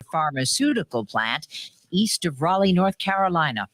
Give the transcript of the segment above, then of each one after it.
pharmaceutical plant east of Raleigh, North Carolina.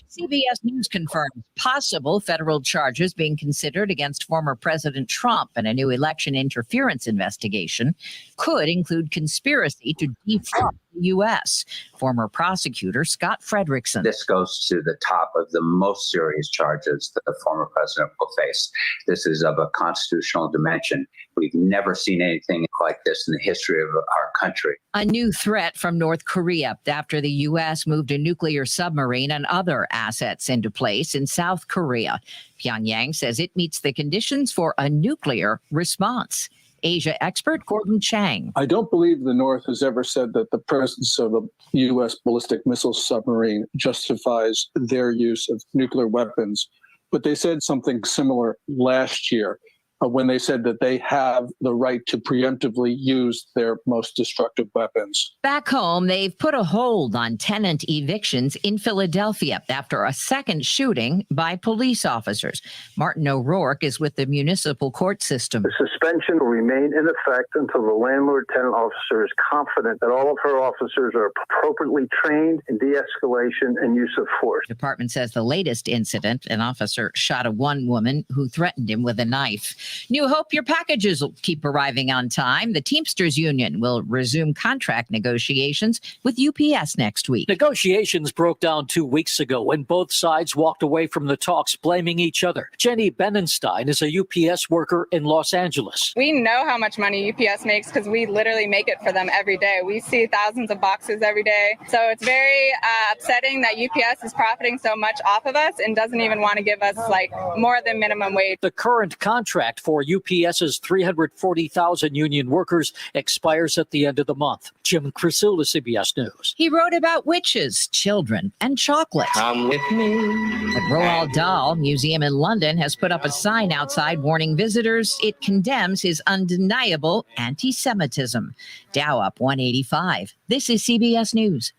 CBS News confirms possible federal charges being considered against former President Trump in a new election interference investigation could include conspiracy to defraud the U.S. Former prosecutor Scott Frederickson. This goes to the top of the most serious charges that the former president will face. This is of a constitutional dimension. We've never seen anything like this in the history of our country. A new threat from North Korea after the U.S. moved a nuclear submarine and other assets into place in South Korea. Pyongyang says it meets the conditions for a nuclear response. Asia expert Gordon Chang. I don't believe the North has ever said that the presence of a U.S. ballistic missile submarine justifies their use of nuclear weapons, but they said something similar last year when they said that they have the right to preemptively use their most destructive weapons. Back home, they've put a hold on tenant evictions in Philadelphia after a second shooting by police officers. Martin O'Rourke is with the municipal court system. The suspension will remain in effect until the landlord-tenant officer is confident that all of her officers are appropriately trained in de-escalation and use of force. The department says the latest incident, an officer shot a one woman who threatened him with a knife. New Hope, your packages will keep arriving on time. The Teamsters Union will resume contract negotiations with UPS next week. Negotiations broke down 2 weeks ago when both sides walked away from the talks, blaming each other. Jenny Benenstein is a UPS worker in Los Angeles. We know how much money UPS makes because we literally make it for them every day. We see thousands of boxes every day. So it's very upsetting that UPS is profiting so much off of us and doesn't even want to give us like more than minimum wage. The current contract for UPS's 340,000 union workers expires at the end of the month. Jim Crisula, CBS News. He wrote about witches, children, and chocolate. Come with me. The Roald Dahl Museum in London has put up a sign outside warning visitors it condemns his undeniable anti-Semitism. Dow up 185. This is CBS News.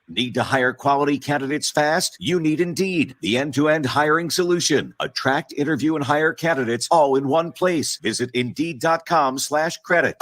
Need to hire quality candidates fast? You need Indeed, the end-to-end hiring solution. Attract, interview, and hire candidates all in one place. Visit Indeed.com/credit.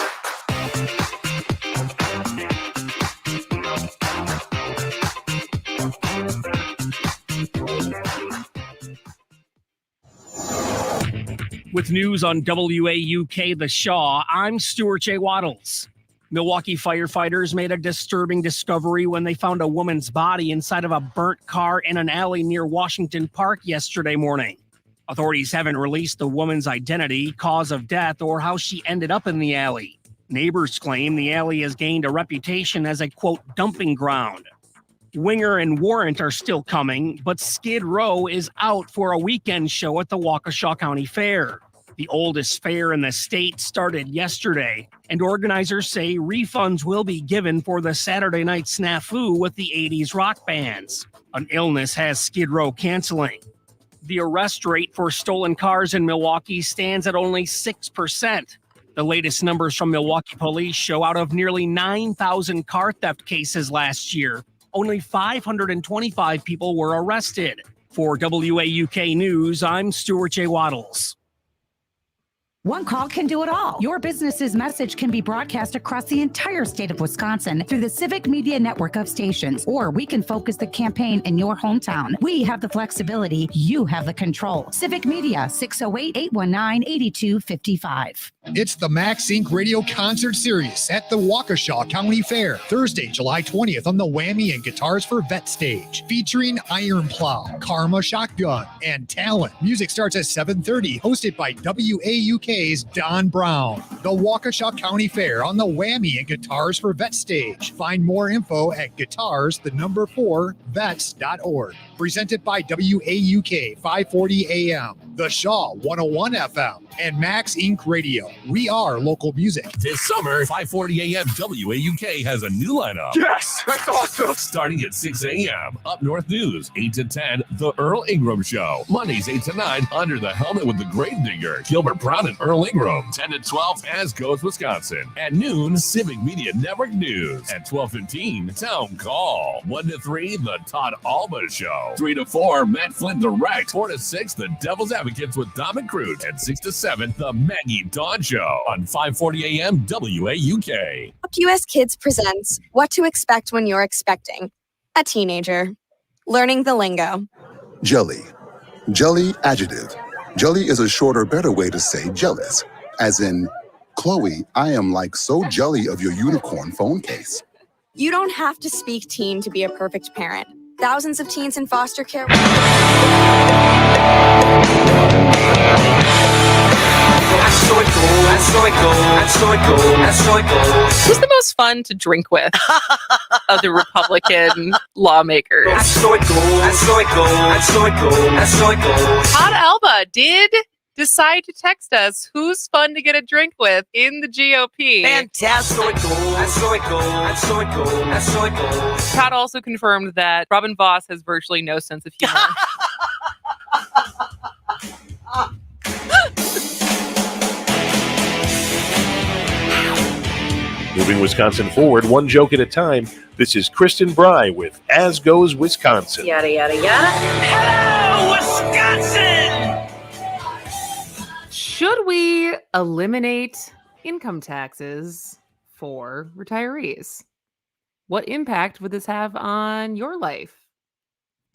With news on WAUK The Shaw, I'm Stuart J. Waddles. Milwaukee firefighters made a disturbing discovery when they found a woman's body inside of a burnt car in an alley near Washington Park yesterday morning. Authorities haven't released the woman's identity, cause of death, or how she ended up in the alley. Neighbors claim the alley has gained a reputation as a, quote, dumping ground. Winger and Warrant are still coming, but Skid Row is out for a weekend show at the Waukesha County Fair. The oldest fair in the state started yesterday, and organizers say refunds will be given for the Saturday night snafu with the 80s rock bands. An illness has Skid Row canceling. The arrest rate for stolen cars in Milwaukee stands at only 6%. The latest numbers from Milwaukee police show out of nearly 9,000 car theft cases last year, only 525 people were arrested. For WAUK News, I'm Stuart J. Waddles. One call can do it all. Your business's message can be broadcast across the entire state of Wisconsin through the Civic Media network of stations, or we can focus the campaign in your hometown. We have the flexibility. You have the control. Civic Media, 608-819-8255. It's the Max Inc. Radio Concert Series at the Waukesha County Fair, Thursday, July 20th on the Whammy and Guitars for Vet stage, featuring Iron Plow, Karma Shotgun, and Talent. Music starts at 7:30, hosted by WAUK's Don Brown. The Waukesha County Fair on the Whammy and Guitars for Vet stage. Find more info at guitars4vets.org. Presented by WAUK 540 AM, The Shaw 101 FM, and Max Inc. Radio. We are local music. This summer, 540 AM WAUK has a new lineup. Yes, that's awesome. Starting at 6 a.m. Up North News, 8 to 10, The Earl Ingram Show. Mondays, 8 to 9, Under the Helmet with the Gravedigger, Gilbert Brown and Earl Ingram. 10 to 12, As Goes Wisconsin. At noon, Civic Media Network News. At 12:15, Town Call. 1 to 3, The Todd Alba Show. 3 to 4, Matt Flynn Direct. 4 to 6, The Devil's Advocate Advocates with Dom and Cruz at 6 to 7, The Maggie Dawn Show on 540 AM WAUK. US Kids presents What to Expect When You're Expecting a Teenager. Learning the lingo. Jelly. Jelly adjective. Jelly is a shorter, better way to say jealous. As in, Chloe, I am like so jelly of your unicorn phone case. You don't have to speak teen to be a perfect parent. Thousands of teens in foster care. Who's the most fun to drink with of the Republican lawmakers? Todd Alba did decide to text us who's fun to get a drink with in the GOP. Fantastic. Todd also confirmed that Robin Voss has virtually no sense of humor. Moving Wisconsin forward, one joke at a time. This is Kristen Bry with As Goes Wisconsin. Yada, yada, yada. Hello, Wisconsin! Should we eliminate income taxes for retirees? What impact would this have on your life?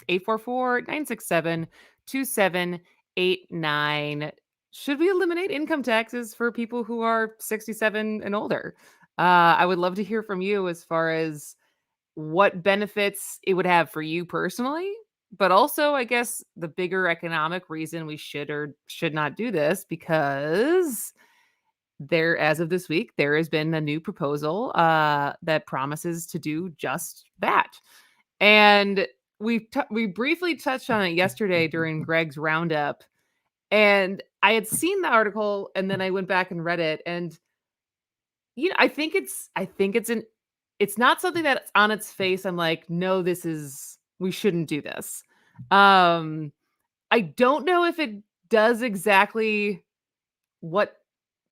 844-967-2789. Should we eliminate income taxes for people who are 67 and older? I would love to hear from you as far as what benefits it would have for you personally, but also, I guess, the bigger economic reason we should or should not do this, because there, as of this week, there has been a new proposal that promises to do just that. And we briefly touched on it yesterday during Greg's roundup, and I had seen the article and then I went back and read it, and I think it's not something that's on its face I'm like, no, we shouldn't do this. I don't know if it does exactly what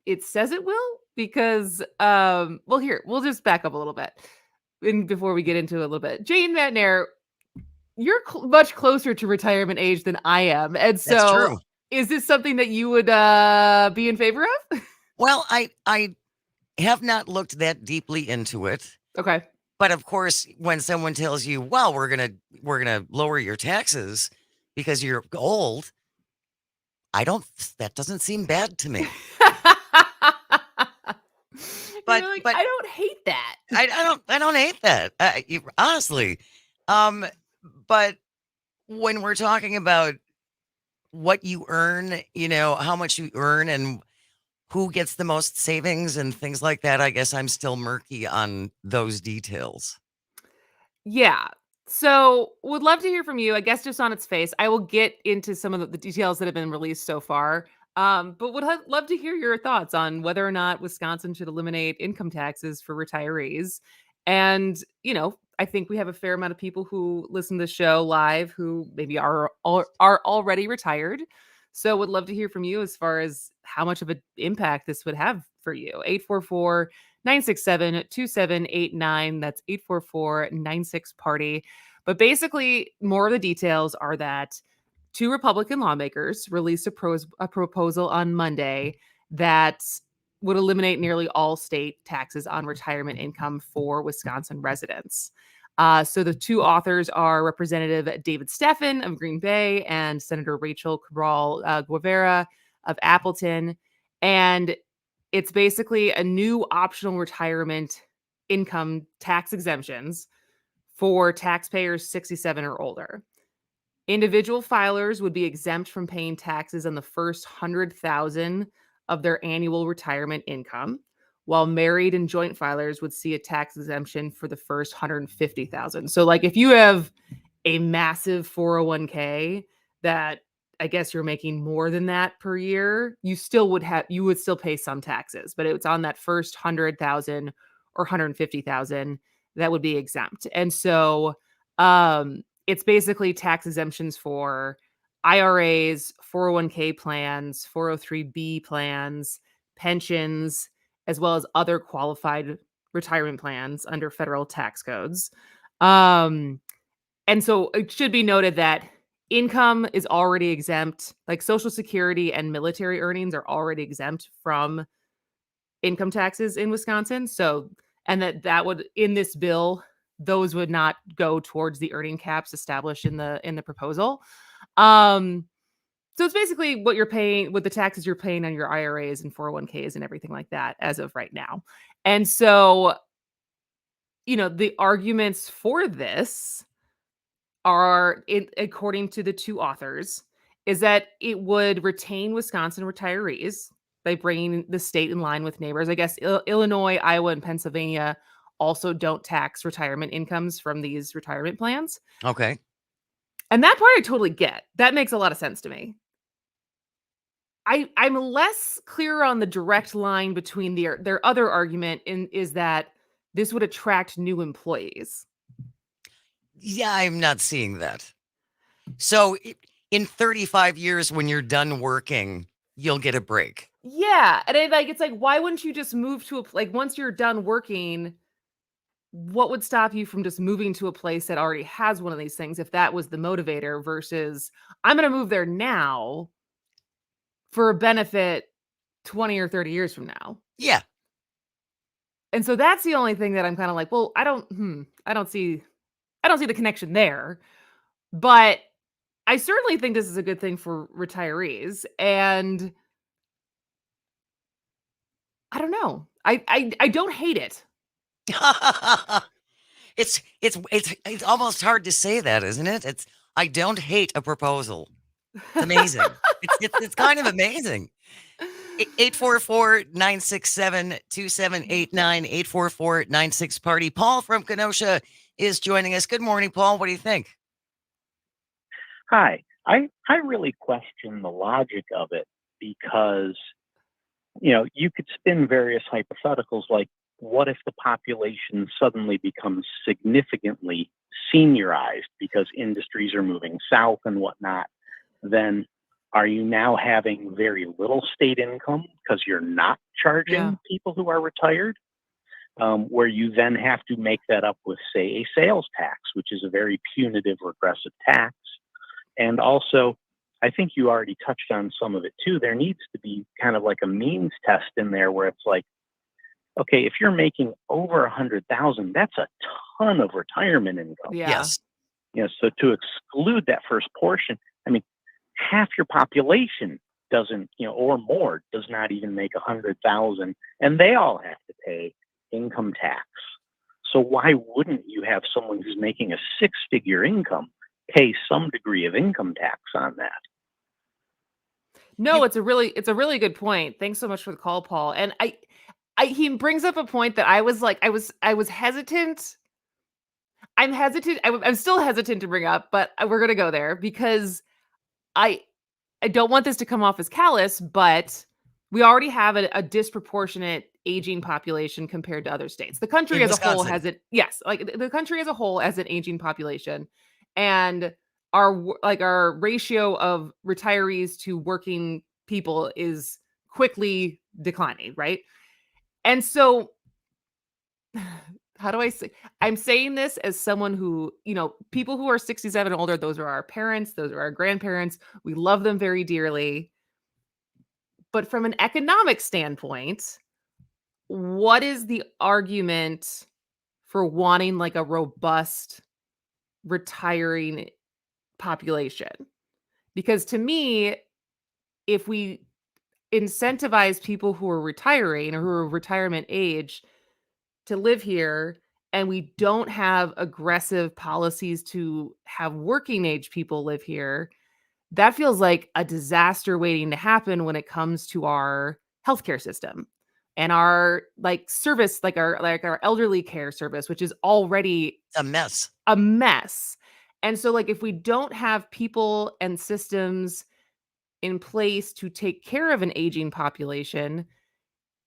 it says it will, because we'll just back up a little bit before we get into it a little bit. Jane Matnair, you're much closer to retirement age than I am, and so That's true. Is this something that you would be in favor of? Well, I have not looked that deeply into it. Okay. But of course, when someone tells you, well, we're gonna lower your taxes because you're old, that doesn't seem bad to me. But I don't hate that. I don't hate that. Honestly. But when we're talking about what you earn, how much you earn and who gets the most savings and things like that, I guess I'm still murky on those details. Yeah. So would love to hear from you. I guess just on its face, I will get into some of the details that have been released so far. But would love to hear your thoughts on whether or not Wisconsin should eliminate income taxes for retirees. And, I think we have a fair amount of people who listen to the show live who maybe are already retired. So would love to hear from you as far as how much of an impact this would have for you. 844-967-2789. That's 844-96-PARTY. But basically, more of the details are that two Republican lawmakers released a proposal on Monday that would eliminate nearly all state taxes on retirement income for Wisconsin residents. So the two authors are Representative David Steffen of Green Bay and Senator Rachel Cabral Guevara of Appleton. And it's basically a new optional retirement income tax exemptions for taxpayers 67 or older. Individual filers would be exempt from paying taxes on the first 100,000 of their annual retirement income, while married and joint filers would see a tax exemption for the first 150,000. So like if you have a massive 401k that I guess you're making more than that per year, you would still pay some taxes, but it's on that first 100,000 or 150,000 that would be exempt. And so it's basically tax exemptions for IRAs, 401k plans, 403b plans, pensions, as well as other qualified retirement plans under federal tax codes. And so it should be noted that income is already exempt. Like Social Security and military earnings are already exempt from income taxes in Wisconsin. So, and that would, in this bill, those would not go towards the earning caps established in the proposal. So it's basically what you're paying with the taxes you're paying on your IRAs and 401ks and everything like that as of right now. And so, the arguments for this are, according to the two authors, is that it would retain Wisconsin retirees by bringing the state in line with neighbors. I guess Illinois, Iowa, and Pennsylvania also don't tax retirement incomes from these retirement plans. Okay. And that part I totally get. That makes a lot of sense to me. I'm less clear on the direct line between their other argument is that this would attract new employees. Yeah, I'm not seeing that. So in 35 years, when you're done working, you'll get a break. Yeah. And it's like, why wouldn't you just move to once you're done working, what would stop you from just moving to a place that already has one of these things if that was the motivator versus I'm going to move there now for a benefit 20 or 30 years from now? Yeah. And so that's the only thing that I'm kind of like, well, I don't see the connection there. But I certainly think this is a good thing for retirees. And I don't know. I don't hate it. It's almost hard to say that, isn't it? I don't hate a proposal. It's amazing. it's kind of amazing. 844-967-2789, 844-96-PARTY. Paul from Kenosha is joining us. Good morning, Paul. What do you think? Hi. I really question the logic of it because, you could spin various hypotheticals like, what if the population suddenly becomes significantly seniorized because industries are moving south and whatnot? Then are you now having very little state income because you're not charging people who are retired? Where you then have to make that up with, say, a sales tax, which is a very punitive, regressive tax. And also, I think you already touched on some of it too. There needs to be kind of like a means test in there where it's like, okay, if you're making over 100,000, that's a ton of retirement income. Yeah. Yes. So to exclude that first portion, I mean, half your population doesn't, or more, does not even make 100,000, and they all have to pay income tax. So why wouldn't you have someone who's making a six-figure income pay some degree of income tax on that? No, it's a really good point. Thanks so much for the call, Paul. And he brings up a point that I was hesitant. I'm hesitant. I'm still hesitant to bring up, but we're going to go there because I don't want this to come off as callous, but we already have a disproportionate aging population compared to other states. The country as a whole has it. Yes. Like the country as a whole has an aging population, and our ratio of retirees to working people is quickly declining. Right. And so how do I say? I'm saying this as someone who, people who are 67 and older, those are our parents, those are our grandparents. We love them very dearly. But from an economic standpoint, what is the argument for wanting like a robust retiring population? Because to me, if we incentivize people who are retiring or who are retirement age to live here, and we don't have aggressive policies to have working age people live here, that feels like a disaster waiting to happen when it comes to our healthcare system and our service, our elderly care service, which is already a mess. And so if we don't have people and systems in place to take care of an aging population,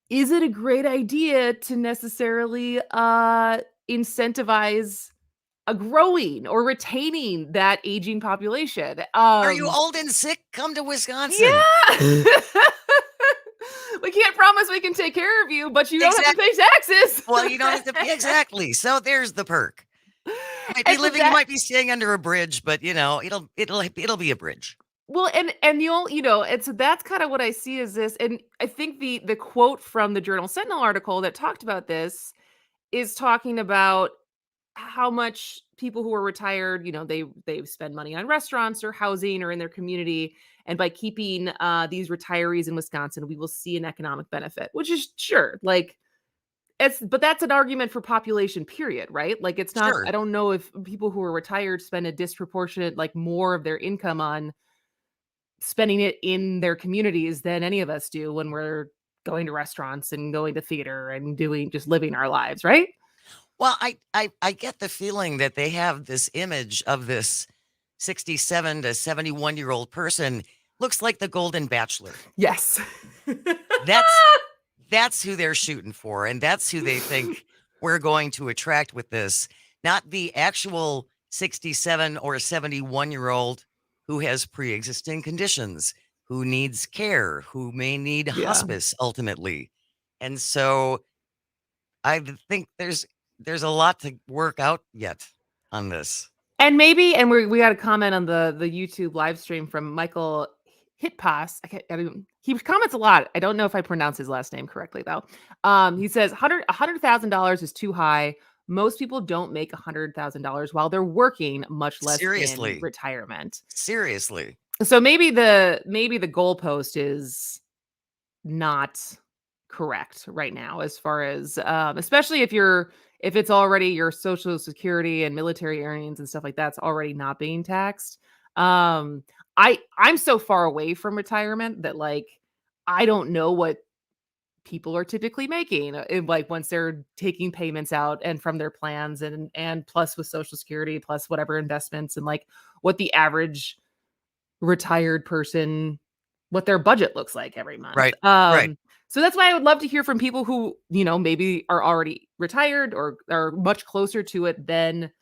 is it a great idea to necessarily incentivize a growing or retaining that aging population? Are you old and sick? Come to Wisconsin. Yeah. We can't promise we can take care of you, but you don't have to pay taxes. Well, you don't have to pay. Exactly. So there's the perk. You might be staying under a bridge, but it'll be a bridge. Well, and you'll, and so that's kind of what I see as this. And I think the quote from the Journal Sentinel article that talked about this is talking about how much people who are retired, they spend money on restaurants or housing or in their community. And by keeping these retirees in Wisconsin, we will see an economic benefit, which is sure, but that's an argument for population, period, right? Like it's not, Sure. I don't know if people who are retired spend a disproportionate, more of their income on spending it in their communities than any of us do when we're going to restaurants and going to theater and just living our lives, right? Well, I get the feeling that they have this image of this 67 to 71-year-old person looks like the Golden Bachelor. Yes. That's who they're shooting for, and that's who they think we're going to attract with this, not the actual 67 or 71-year-old who has pre-existing conditions, who needs care, who may need hospice ultimately. And so I think there's a lot to work out yet on this. And we got a comment on the YouTube live stream from Michael Hitpass. He comments a lot. I don't know if I pronounce his last name correctly though. He says $100,000 is too high. Most people don't make $100,000 while they're working, much less in retirement. Seriously. So maybe the goalpost is not correct right now, as far as especially if it's already your Social Security and military earnings and stuff like that's already not being taxed. I'm so far away from retirement that I don't know what people are typically making once they're taking payments out and from their plans and plus with Social Security plus whatever investments and what the average retired person, what their budget looks like every month. Right. Right. So that's why I would love to hear from people who, maybe are already retired or are much closer to it than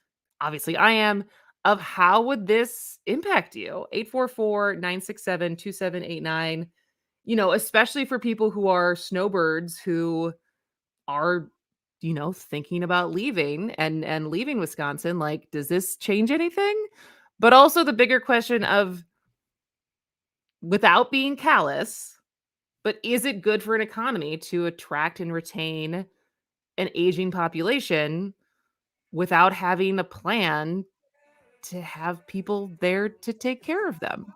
obviously I am, of how would this impact you? 844-967-2789, especially for people who are snowbirds who are, thinking about leaving and leaving Wisconsin. Does this change anything? But also the bigger question of, without being callous, but is it good for an economy to attract and retain an aging population without having a plan to have people there to take care of them?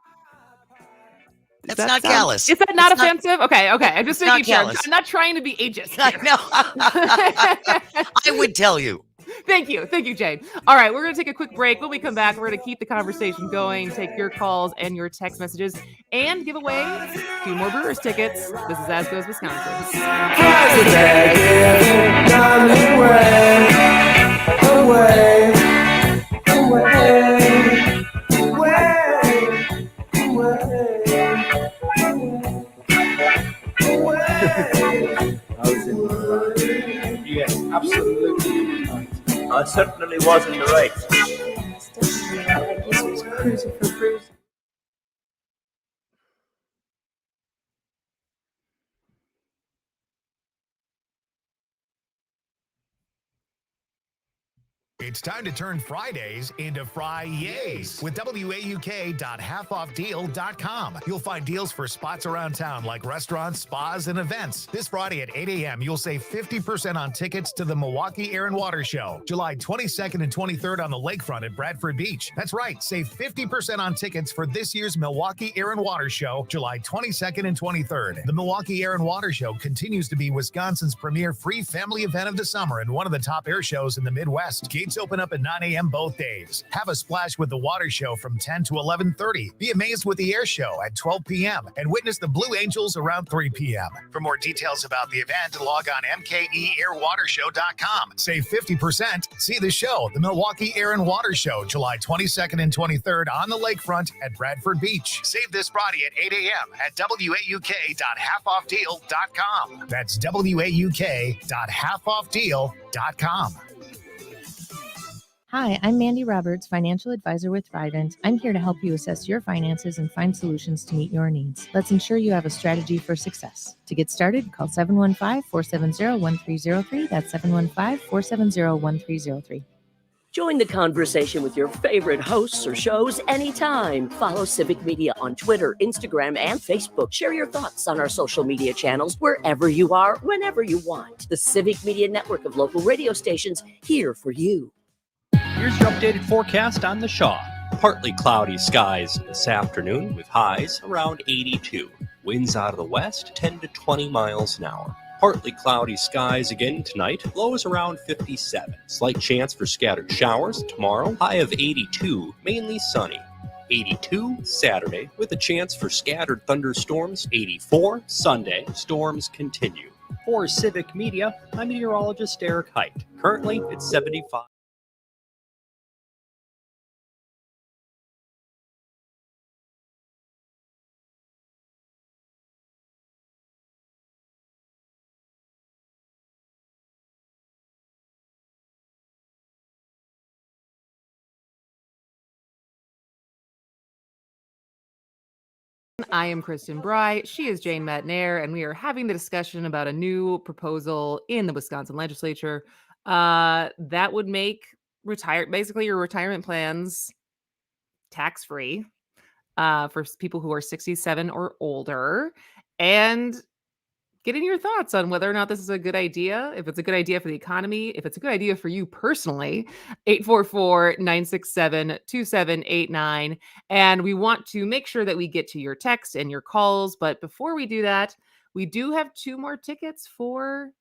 That's not callous. Is that not offensive? Okay. I'm just making sure. I'm not trying to be ageist. No. I would tell you. Thank you, Jane. All right, we're going to take a quick break. When we come back, we're going to keep the conversation going, take your calls and your text messages, and give away 2 more Brewers tickets. This is As Goes Wisconsin. Yes, absolutely. I certainly was in the right. It's time to turn Fridays into Fri-Yays with WAUK.halfoffdeal.com. You'll find deals for spots around town like restaurants, spas, and events. This Friday at 8 a.m., you'll save 50% on tickets to the Milwaukee Air and Water Show, July 22nd and 23rd on the lakefront at Bradford Beach. That's right, save 50% on tickets for this year's Milwaukee Air and Water Show, July 22nd and 23rd. The Milwaukee Air and Water Show continues to be Wisconsin's premier free family event of the summer and one of the top air shows in the Midwest. Gates open up at 9 a.m. both days. Have a splash with the water show from 10 to 11:30. Be amazed with the air show at 12 p.m. and witness the Blue Angels around 3 p.m. For more details about the event, log on mkeairwatershow.com. Save 50%. See the show, the Milwaukee Air and Water Show, July 22nd and 23rd on the lakefront at Bradford Beach. Save this Friday at 8 a.m. at WAUK.halfoffdeal.com. That's WAUK.halfoffdeal.com. Hi, I'm Mandy Roberts, financial advisor with Thrivent. I'm here to help you assess your finances and find solutions to meet your needs. Let's ensure you have a strategy for success. To get started, call 715-470-1303. That's 715-470-1303. Join the conversation with your favorite hosts or shows anytime. Follow Civic Media on Twitter, Instagram, and Facebook. Share your thoughts on our social media channels wherever you are, whenever you want. The Civic Media network of local radio stations here for you. Here's your updated forecast on the Shaw. Partly cloudy skies this afternoon with highs around 82. Winds out of the west 10 to 20 miles an hour. Partly cloudy skies again tonight, lows around 57. Slight chance for scattered showers tomorrow, high of 82, mainly sunny. 82 Saturday with a chance for scattered thunderstorms. 84 Sunday, storms continue. For Civic Media, I'm meteorologist Eric Height. Currently, it's 75. I am Kristen Bry. She is Jane Matnair, and we are having the discussion about a new proposal in the Wisconsin legislature that would make basically your retirement plans tax-free for people who are 67 or older. And getting your thoughts on whether or not this is a good idea, if it's a good idea for the economy, if it's a good idea for you personally. 844-967-2789. And we want to make sure that we get to your texts and your calls. But before we do that, we do have 2 more tickets for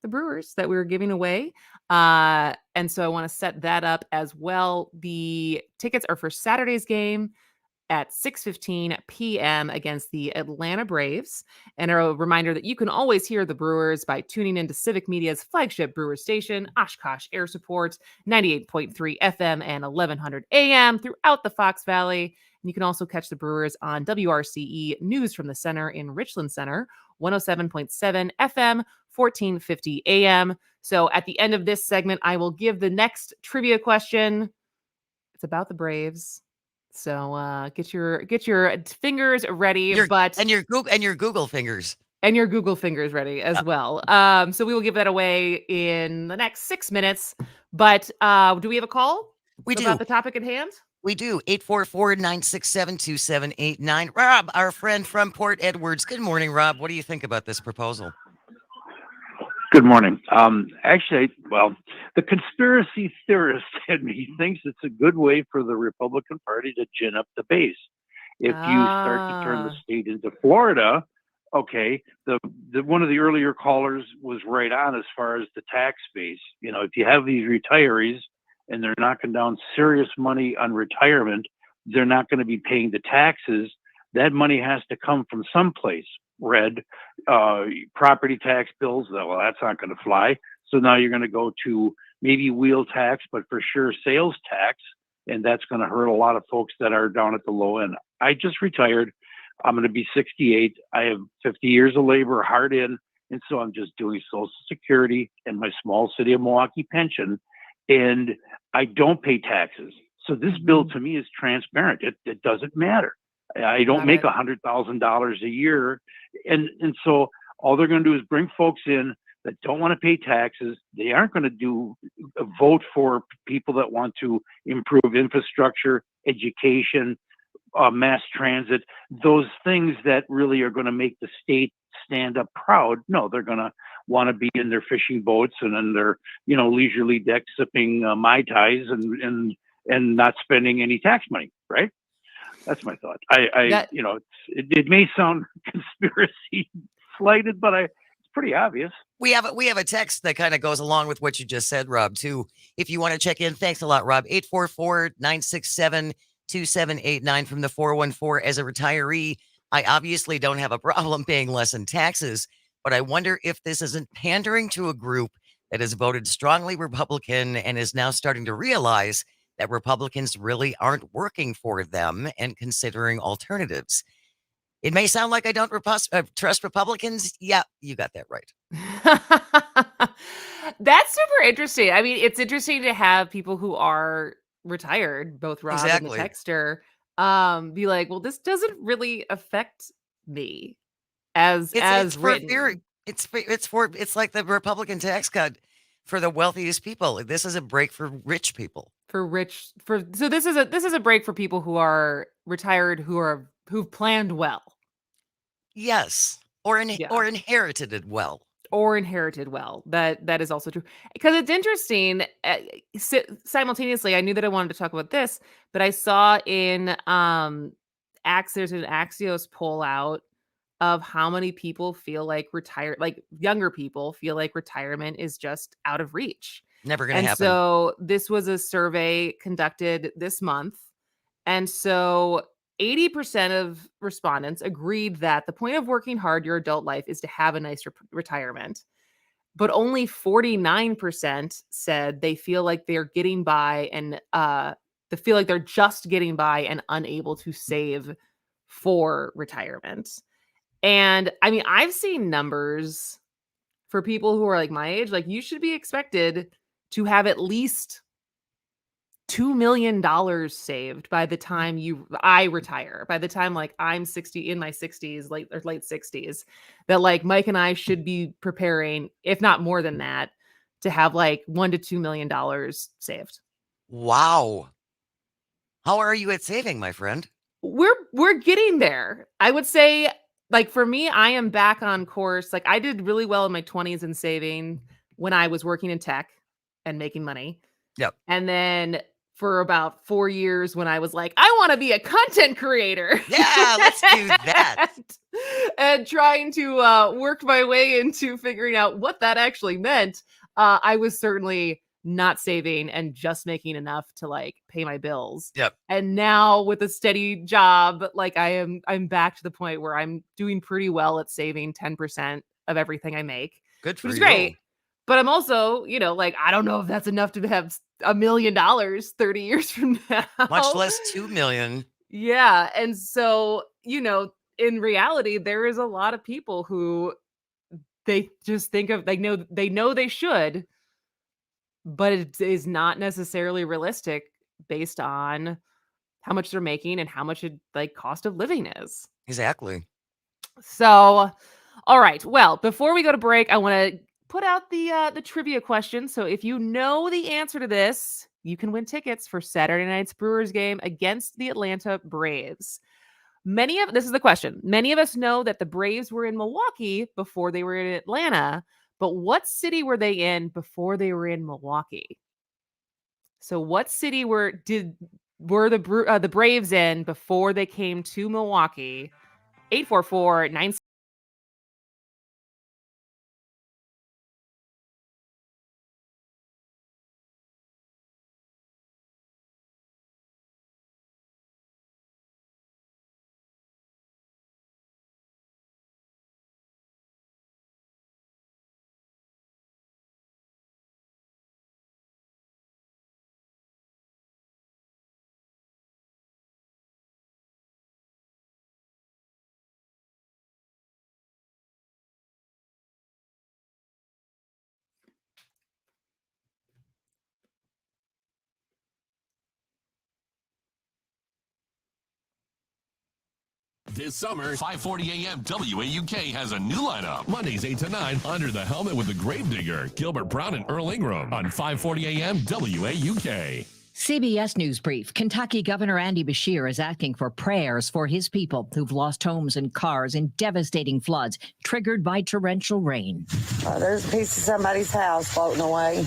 the Brewers that we're giving away. And so I want to set that up as well. The tickets are for Saturday's game at 6:15 p.m. against the Atlanta Braves. And a reminder that you can always hear the Brewers by tuning into Civic Media's flagship Brewer station, Oshkosh Air Support, 98.3 FM and 1100 AM throughout the Fox Valley. And you can also catch the Brewers on WRCE News from the Center in Richland Center, 107.7 FM, 1450 AM. So at the end of this segment, I will give the next trivia question. It's about the Braves. So get your fingers ready, and your Google fingers ready as well. So we will give that away in the next 6 minutes. But do we have a call? We do. About the topic at hand? We do. 844-967-2789. Rob, our friend from Port Edwards. Good morning, Rob. What do you think about this proposal? Good morning. Actually, the conspiracy theorist in me thinks it's a good way for the Republican Party to gin up the base. If you start to turn the state into Florida, okay, the one of the earlier callers was right on as far as the tax base. You know, if you have these retirees and they're knocking down serious money on retirement, they're not going to be paying the taxes. That money has to come from someplace. Property tax bills, well, that's not going to fly. So now you're going to go to maybe wheel tax, but for sure sales tax. And that's going to hurt a lot of folks that are down at the low end. I just retired. I'm going to be 68. I have 50 years of labor hard in. And so I'm just doing Social Security and my small city of Milwaukee pension. And I don't pay taxes. So this bill to me is transparent. It doesn't matter. I don't make $100,000 a year. And so all they're going to do is bring folks in that don't want to pay taxes. They aren't going to vote for people that want to improve infrastructure, education, mass transit, those things that really are going to make the state stand up proud. No, they're going to want to be in their fishing boats and in their, leisurely deck sipping Mai Tais and not spending any tax money, right? That's my thought. It may sound conspiracy slighted, but it's pretty obvious. We have a text that kind of goes along with what you just said, Rob, too. If you want to check in, thanks a lot, Rob. 844-967-2789 from the 414. As a retiree, I obviously don't have a problem paying less in taxes, but I wonder if this isn't pandering to a group that has voted strongly Republican and is now starting to realize that Republicans really aren't working for them and considering alternatives. It may sound like I don't trust Republicans. Yeah, you got that right. That's super interesting. I mean, it's interesting to have people who are retired, both Rob and the texter, be like, well, this doesn't really affect me as written. It's like the Republican tax cut for the wealthiest people. This is a break for rich people. So this is a break for people who are retired, who've planned well. Yes. Or inherited it well. Or inherited well. That is also true. Because it's interesting. Simultaneously, I knew that I wanted to talk about this, but I saw in there's an Axios poll out of how many people feel like younger people feel like retirement is just out of reach. Never going to happen. So this was a survey conducted this month. And so 80% of respondents agreed that the point of working hard your adult life is to have a nice retirement. But only 49% said they feel like they're getting by and they feel like they're just getting by and unable to save for retirement. And I mean, I've seen numbers for people who are like my age, like you should be expected to have at least $2 million saved by the time I retire, by the time like I'm 60 in my 60s, late 60s, that like Mike and I should be preparing, if not more than that, to have like $1 to $2 million saved. Wow. How are you at saving, my friend? We're getting there. I would say, like for me, I am back on course. Like I did really well in my 20s in saving when I was working in tech and making money. Yep. And then for about 4 years when I was like, I want to be a content creator. Yeah, let's do that. And trying to work my way into figuring out what that actually meant. I was certainly not saving and just making enough to like pay my bills. Yep. And now with a steady job, like I'm back to the point where I'm doing pretty well at saving 10% of everything I make. Good for which is you. great. But I'm also, like, I don't know if that's enough to have $1 million 30 years from now. Much less 2 million. Yeah. And so, in reality, there is a lot of people who they just think of, they know they should, but it is not necessarily realistic based on how much they're making and how much cost of living is. Exactly. So, all right. Well, before we go to break, I want to put out the trivia question. So if you know the answer to this, you can win tickets for Saturday night's Brewers game against the Atlanta Braves. This is the question. Many of us know that the Braves were in Milwaukee before they were in Atlanta, but what city were they in before they were in Milwaukee? So what city were the Braves in before they came to Milwaukee? 844-9. This summer, 5:40 a.m. WAUK has a new lineup. Mondays 8 to 9, Under the Helmet with the Gravedigger, Gilbert Brown and Earl Ingram on 5:40 a.m. WAUK. CBS News Brief. Kentucky Governor Andy Beshear is asking for prayers for his people who've lost homes and cars in devastating floods triggered by torrential rain. There's a piece of somebody's house floating away.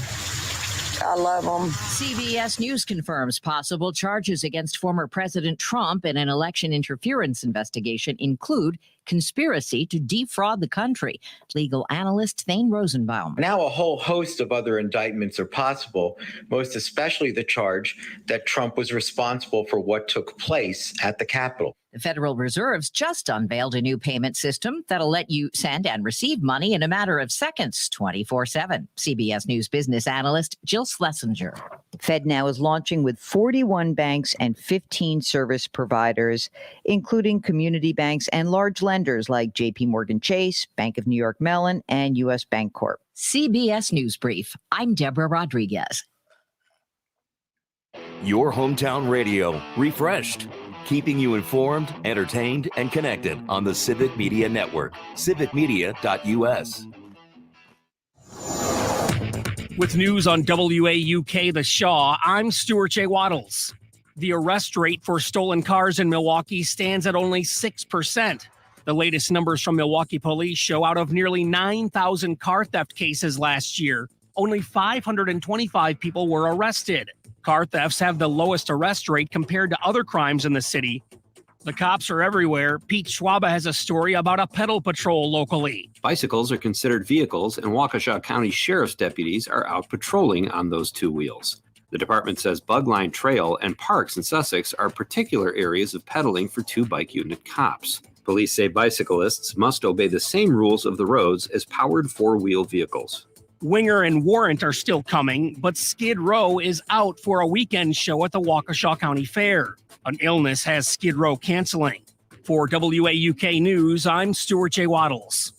I love them. CBS News confirms possible charges against former President Trump in an election interference investigation include conspiracy to defraud the country. Legal analyst Thane Rosenbaum. Now a whole host of other indictments are possible, most especially the charge that Trump was responsible for what took place at the Capitol. The Federal Reserve's just unveiled a new payment system that'll let you send and receive money in a matter of seconds, 24/7. CBS News business analyst Jill Schlesinger. FedNow is launching with 41 banks and 15 service providers, including community banks and large lenders like J.P. Morgan Chase, Bank of New York Mellon, and U.S. Bancorp. CBS News Brief. I'm Deborah Rodriguez. Your hometown radio, refreshed, keeping you informed, entertained, and connected on the Civic Media Network, civicmedia.us. With news on WAUK The Shaw, I'm Stuart J. Waddles. The arrest rate for stolen cars in Milwaukee stands at only 6%. The latest numbers from Milwaukee police show out of nearly 9,000 car theft cases last year, only 525 people were arrested. Car thefts have the lowest arrest rate compared to other crimes in the city. The cops are everywhere. Pete Schwaba has a story about a pedal patrol locally. Bicycles are considered vehicles, and Waukesha County Sheriff's deputies are out patrolling on those two wheels. The department says Bugline Trail and parks in Sussex are particular areas of pedaling for two bike unit cops. Police say bicyclists must obey the same rules of the roads as powered four-wheel vehicles. Winger and Warrant are still coming, but Skid Row is out for a weekend show at the Waukesha County Fair. An illness has Skid Row canceling. For WAUK News, I'm Stuart J. Waddles.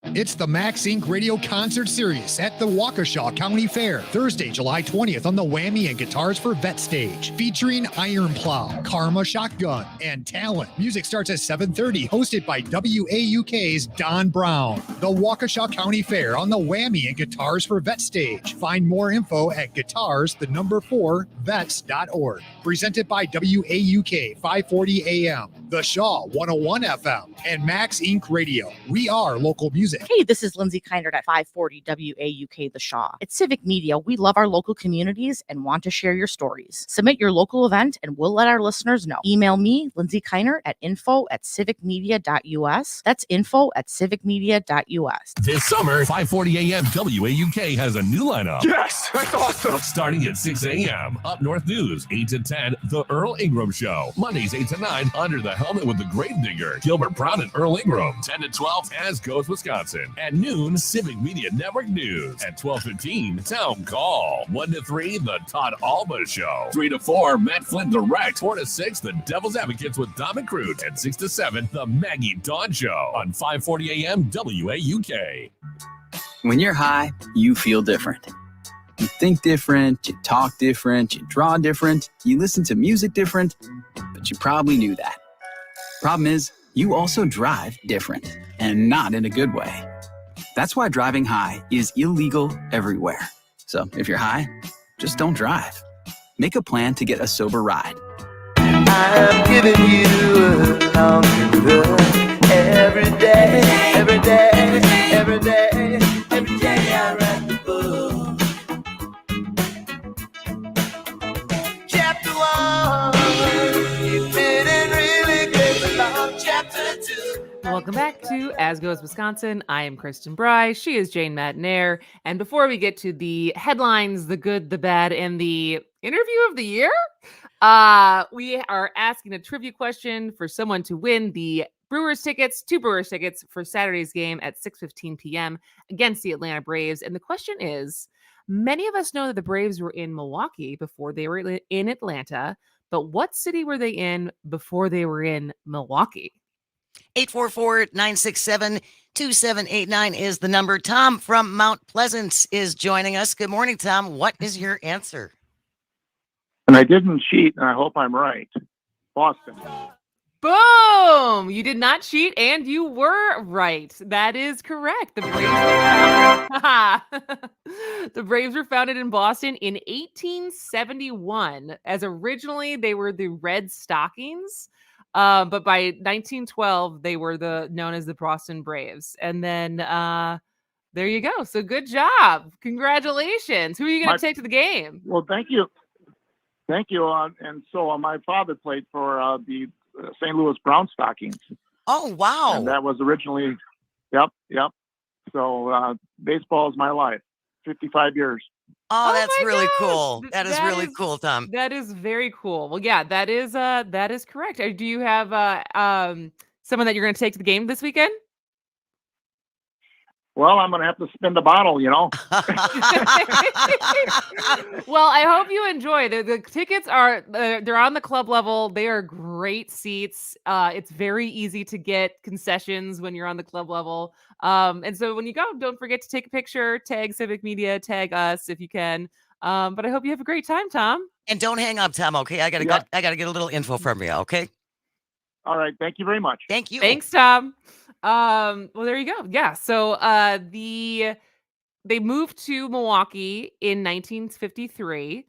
It's the Max Inc. Radio Concert Series at the Waukesha County Fair, Thursday, July 20th on the Whammy and Guitars for Vet stage, featuring Iron Plow, Karma Shotgun, and Talent. Music starts at 7:30, hosted by WAUK's Don Brown. The Waukesha County Fair on the Whammy and Guitars for Vet stage. Find more info at guitars4vets.org. Presented by WAUK 540 AM, The Shaw 101 FM, and Max Inc. Radio. We are local music. Hey, this is Lindsay Kindred at 540 WAUK The Shaw. At Civic Media, we love our local communities and want to share your stories. Submit your local event and we'll let our listeners know. Email me, Lindsay Kindred, at info@civicmedia.us. That's info@civicmedia.us. This summer, 5:40 a.m. WAUK has a new lineup. Yes, that's awesome. Starting at 6 a.m. Up North News, 8 to 10, The Earl Ingram Show. Mondays, 8 to 9, Under the Helmet with the Grave Digger, Gilbert Brown and Earl Ingram. 10 to 12, As Goes Wisconsin. At noon, Civic Media Network News. At 12:15, Town Call. 1 to 3, The Todd Alba Show. 3 to 4, Matt Flynn Direct. 4 to 6, The Devil's Advocates with Dom and Crute. And 6 to 7, The Maggie Dawn Show on 540 a.m. WAUK. When you're high, you feel different. You think different, you talk different, you draw different, you listen to music different, but you probably knew that. Problem is, you also drive different, and not in a good way. That's why driving high is illegal everywhere. So if you're high, just don't drive. Make a plan to get a sober ride. I'm giving you a long look every day, every day, every day, every day I write the book. Chapter 1, you didn't really get along. Chapter 2. Welcome back to As Goes Wisconsin. I am Kristen Bry. She is Jane Matinaire. And before we get to the headlines, the good, the bad, and the interview of the year, we are asking a trivia question for someone to win the Brewers tickets, 2 Brewers tickets for Saturday's game at 6:15 p.m. against the Atlanta Braves. And the question is, many of us know that the Braves were in Milwaukee before they were in Atlanta, but what city were they in before they were in Milwaukee? 844-967-2789 is the number. Tom from Mount Pleasant is joining us. Good morning, Tom. What is your answer? And I didn't cheat, and I hope I'm right. Boston. Boom! You did not cheat, and you were right. That is correct. The Braves were founded in Boston in 1871, as originally they were the Red Stockings. But by 1912, they were known as the Boston Braves. And then there you go. So good job. Congratulations. Who are you going to take to the game? Well, thank you. Thank you. And so my father played for the St. Louis Brown Stockings. Oh, wow. And that was originally, yep. So baseball is my life, 55 years. Oh, that's really cool. That is really cool, Tom. That is very cool. Well, yeah, that is correct. Do you have someone that you're going to take to the game this weekend? Well, I'm going to have to spin the bottle, you know. Well, I hope you enjoy. The tickets are they're on the club level. They are great seats. It's very easy to get concessions when you're on the club level. And so when you go, don't forget to take a picture, tag Civic Media, tag us if you can. But I hope you have a great time, Tom. And don't hang up, Tom. Okay, I gotta get a little info from you. Okay. All right. Thank you very much. Thank you. Thanks, Tom. Well, there you go. Yeah. So the they moved to Milwaukee in 1953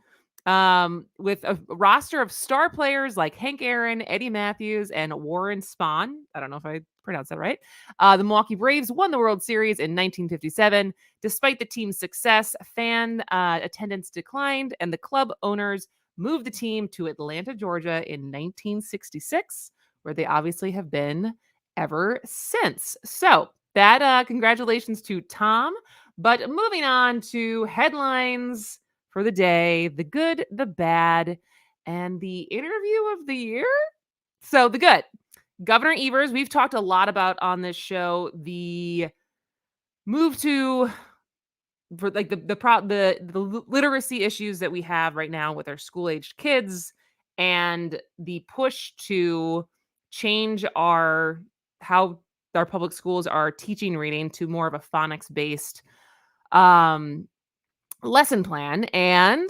with a roster of star players like Hank Aaron, Eddie Matthews, and Warren Spahn. I don't know if I pronounced that right. The Milwaukee Braves won the World Series in 1957. Despite the team's success, fan attendance declined, and the club owners moved the team to Atlanta, Georgia in 1966, where they obviously have been ever since. So that congratulations to Tom. But moving on to headlines for the day, the good, the bad, and the interview of the year. So the good, Governor Evers, we've talked a lot about on this show, the move to for like the literacy issues that we have right now with our school-aged kids, and the push to change how our public schools are teaching reading to more of a phonics-based lesson plan. And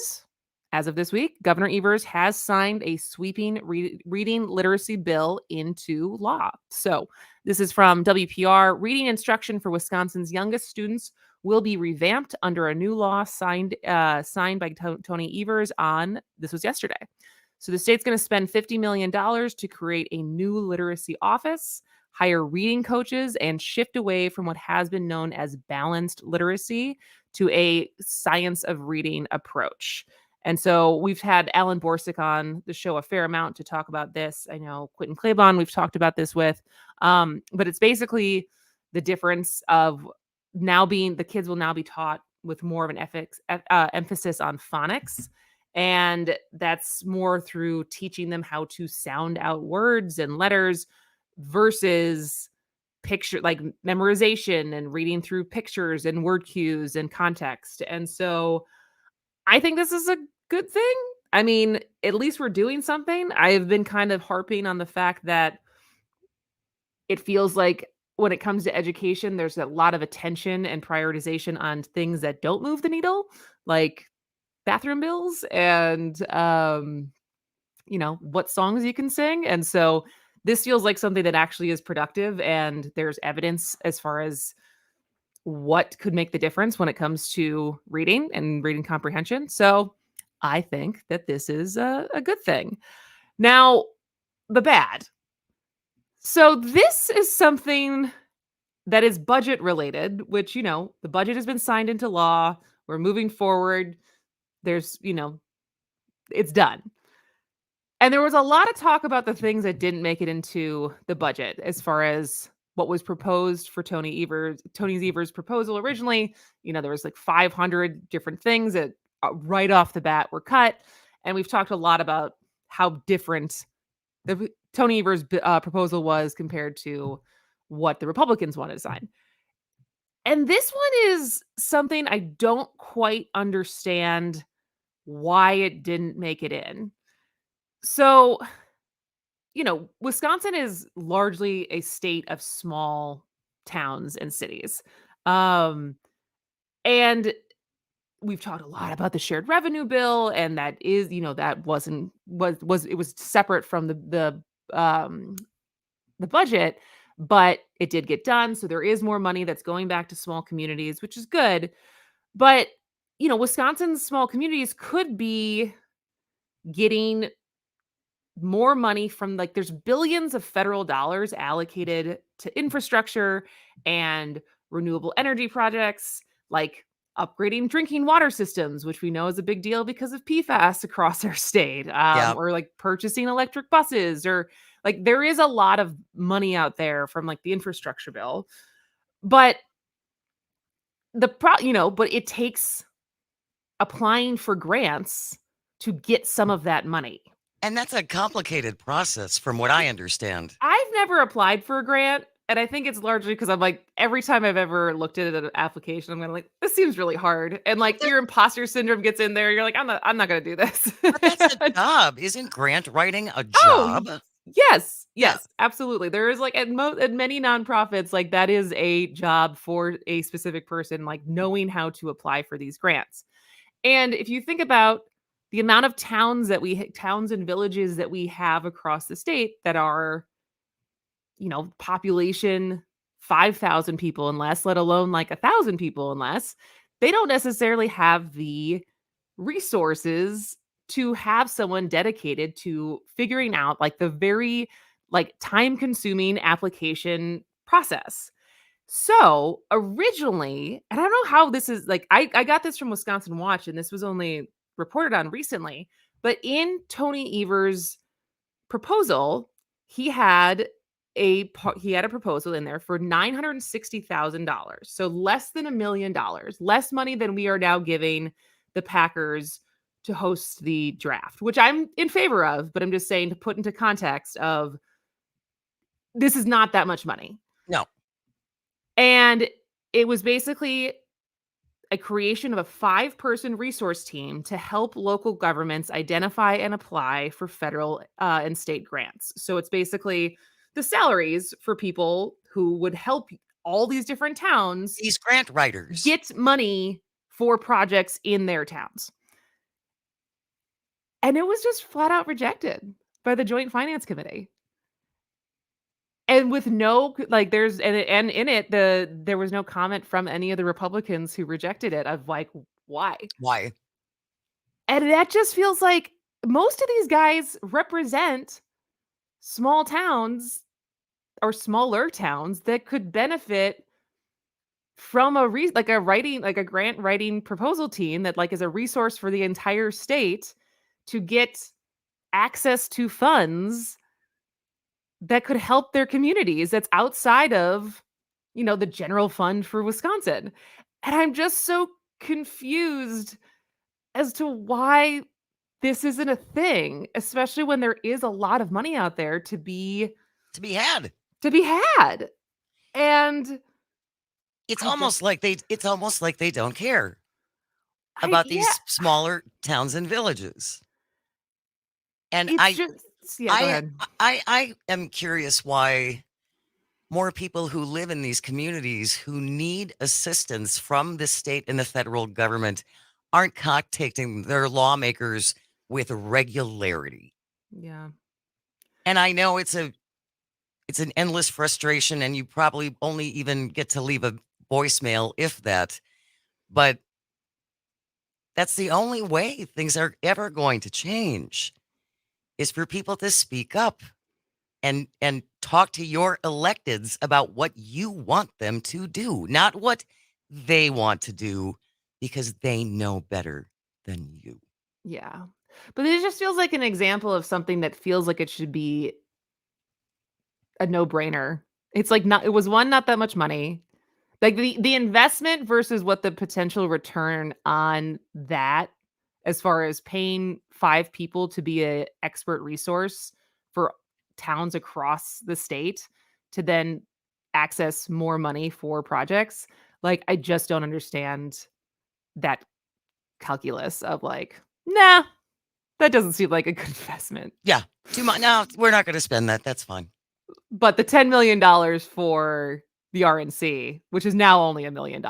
as of this week, Governor Evers has signed a sweeping reading literacy bill into law. So this is from WPR. Reading instruction for Wisconsin's youngest students will be revamped under a new law signed by Tony Evers this was yesterday. So the state's going to spend $50 million to create a new literacy office, hire reading coaches, and shift away from what has been known as balanced literacy to a science of reading approach. And so we've had Alan Borsick on the show a fair amount to talk about this. I know Quentin Claiborne we've talked about this with, but it's basically the difference of the kids will now be taught with more of an emphasis on phonics. And that's more through teaching them how to sound out words and letters versus picture, like memorization and reading through pictures and word cues and context. And so I think this is a good thing. I mean, at least we're doing something. I've been kind of harping on the fact that it feels like when it comes to education, there's a lot of attention and prioritization on things that don't move the needle, like bathroom bills and, what songs you can sing. And so this feels like something that actually is productive, and there's evidence as far as what could make the difference when it comes to reading and reading comprehension. So I think that this is a good thing. Now, the bad. So this is something that is budget related, which, the budget has been signed into law. We're moving forward. There's, it's done. And there was a lot of talk about the things that didn't make it into the budget as far as what was proposed for Tony Evers' proposal originally. There was like 500 different things that right off the bat were cut. And we've talked a lot about how different the Tony Evers' proposal was compared to what the Republicans wanted to sign. And this one is something I don't quite understand why it didn't make it in. So, Wisconsin is largely a state of small towns and cities. And we've talked a lot about the shared revenue bill, and that is, that it was separate from the budget, but it did get done. So there is more money that's going back to small communities, which is good. But, Wisconsin's small communities could be getting more money from, there's billions of federal dollars allocated to infrastructure and renewable energy projects, like upgrading drinking water systems, which we know is a big deal because of PFAS across our state, or like purchasing electric buses, or there is a lot of money out there from the infrastructure bill. But but it takes applying for grants to get some of that money. And that's a complicated process from what I understand. I've never applied for a grant, and I think it's largely because I'm every time I've ever looked at an application, I'm going this seems really hard. And your imposter syndrome gets in there. You're I'm not going to do this. But that's a job. Isn't grant writing a job? Yes, absolutely. There is at many nonprofits, that is a job for a specific person, knowing how to apply for these grants. And if you think about the amount of towns and villages that we have across the state that are, population 5,000 people and less, let alone 1,000 people and less, they don't necessarily have the resources to have someone dedicated to figuring out like the very like time consuming application process. So originally, and I don't know how this is like, I got this from Wisconsin Watch, and this was only reported on recently, but in Tony Evers' proposal, he had a proposal in there for $960,000. So less than $1 million, less money than we are now giving the Packers to host the draft, which I'm in favor of, but I'm just saying to put into context of this is not that much money. No. And it was basically a creation of a 5-person resource team to help local governments identify and apply for federal and state grants. So it's basically the salaries for people who would help all these different towns, these grant writers, get money for projects in their towns. And it was just flat out rejected by the Joint Finance Committee. And with no, like, there's, and in it, there was no comment from any of the Republicans who rejected it of like, why? Why? And that just feels like most of these guys represent small towns or smaller towns that could benefit from a grant writing proposal team that like is a resource for the entire state to get access to funds that could help their communities that's outside of, the general fund for Wisconsin. And I'm just so confused as to why this isn't a thing, especially when there is a lot of money out there to be had. And it's almost like they don't care about these smaller towns and villages. And I am curious why more people who live in these communities who need assistance from the state and the federal government aren't contacting their lawmakers with regularity. Yeah. And I know it's an endless frustration, and you probably only even get to leave a voicemail, if that. But that's the only way things are ever going to change, is for people to speak up and talk to your electeds about what you want them to do, not what they want to do, because they know better than you. Yeah. But it just feels like an example of something that feels like it should be a no-brainer. It's like it was not that much money. Like the investment versus what the potential return on that, as far as paying 5 people to be an expert resource for towns across the state to then access more money for projects. Like, I just don't understand that calculus of like, nah, that doesn't seem like a good investment. Yeah. Too much. No, we're not going to spend that. That's fine. But the $10 million for the RNC, which is now only $1 million,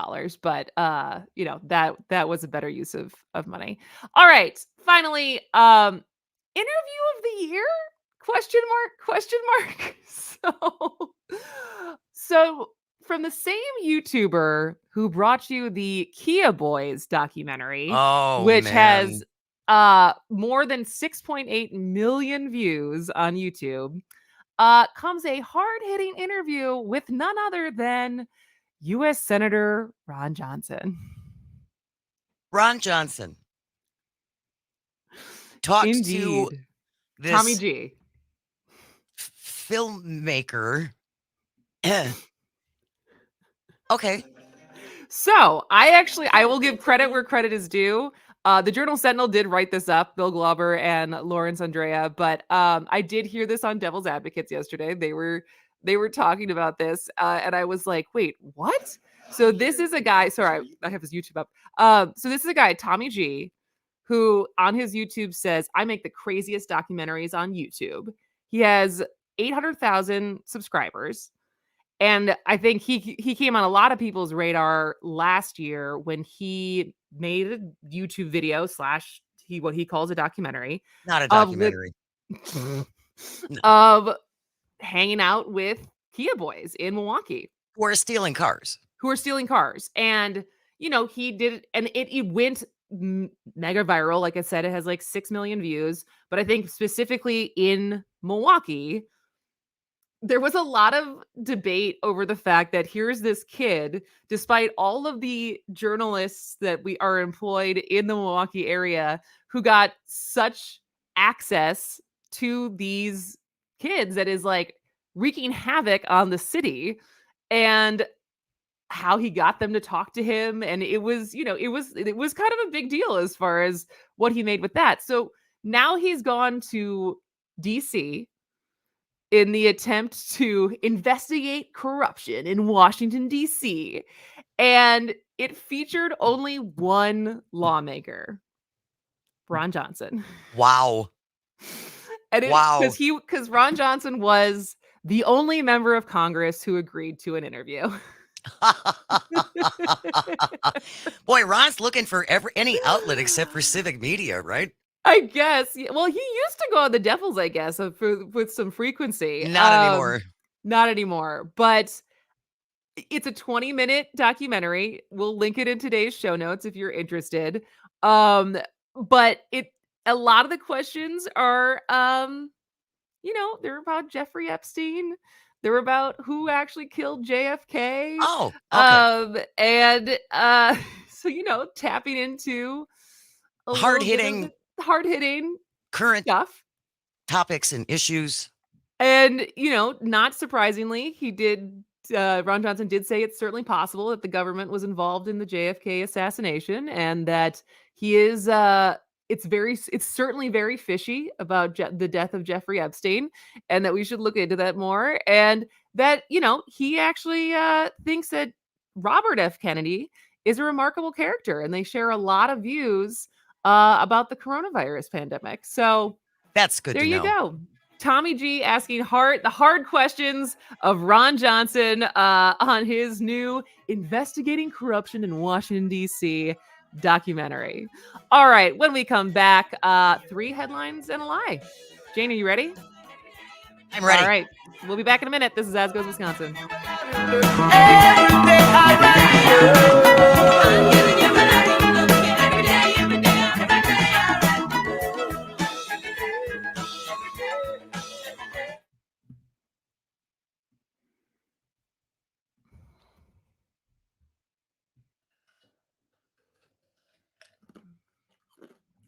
but that was a better use of money. All right. Finally, interview of the year? Question mark. So from the same YouTuber who brought you the Kia Boys documentary, which has more than 6.8 million views on YouTube, comes a hard-hitting interview with none other than U.S. Senator Ron Johnson. Ron Johnson talks to this Tommy G, filmmaker. Okay. So I will give credit where credit is due. The Journal Sentinel did write this up, Bill Glauber and Lawrence Andrea, but I did hear this on Devil's Advocates yesterday. They were talking about this, and I was like, wait, what? So this is a guy, sorry, I have his YouTube up. So this is a guy, Tommy G, who on his YouTube says, I make the craziest documentaries on YouTube. He has 800,000 subscribers. And I think he came on a lot of people's radar last year when he made a YouTube video / what he calls a documentary. Not a documentary. Of hanging out with Kia Boys in Milwaukee. Who are stealing cars. And, he did, and it went mega viral. Like I said, it has like 6 million views. But I think specifically in Milwaukee, there was a lot of debate over the fact that here's this kid, despite all of the journalists that we are employed in the Milwaukee area, who got such access to these kids that is like wreaking havoc on the city, and how he got them to talk to him. And it was, it was kind of a big deal as far as what he made with that. So now he's gone to DC in the attempt to investigate corruption in Washington, D.C. And it featured only one lawmaker, Ron Johnson. Wow. And Wow. because Ron Johnson was the only member of Congress who agreed to an interview. Boy, Ron's looking for any outlet except for civic media, right? I guess. Well, he used to go on the Devils, I guess, with some frequency. Not anymore. Not anymore. But it's a 20-minute documentary. We'll link it in today's show notes if you're interested. But a lot of the questions are, they're about Jeffrey Epstein. They're about who actually killed JFK. Oh, okay. So, tapping into hard-hitting current stuff, topics and issues. And, not surprisingly, Ron Johnson did say it's certainly possible that the government was involved in the JFK assassination, and that he is, it's certainly very fishy about the death of Jeffrey Epstein, and that we should look into that more. And that, he actually thinks that Robert F. Kennedy is a remarkable character, and they share a lot of views about the coronavirus pandemic. So that's good. There you go. Tommy G asking the hard questions of Ron Johnson on his new Investigating Corruption in Washington, D.C. documentary. All right, when we come back, 3 headlines and a lie. Jane, are you ready? I'm ready. All right, we'll be back in a minute. This is As Goes Wisconsin.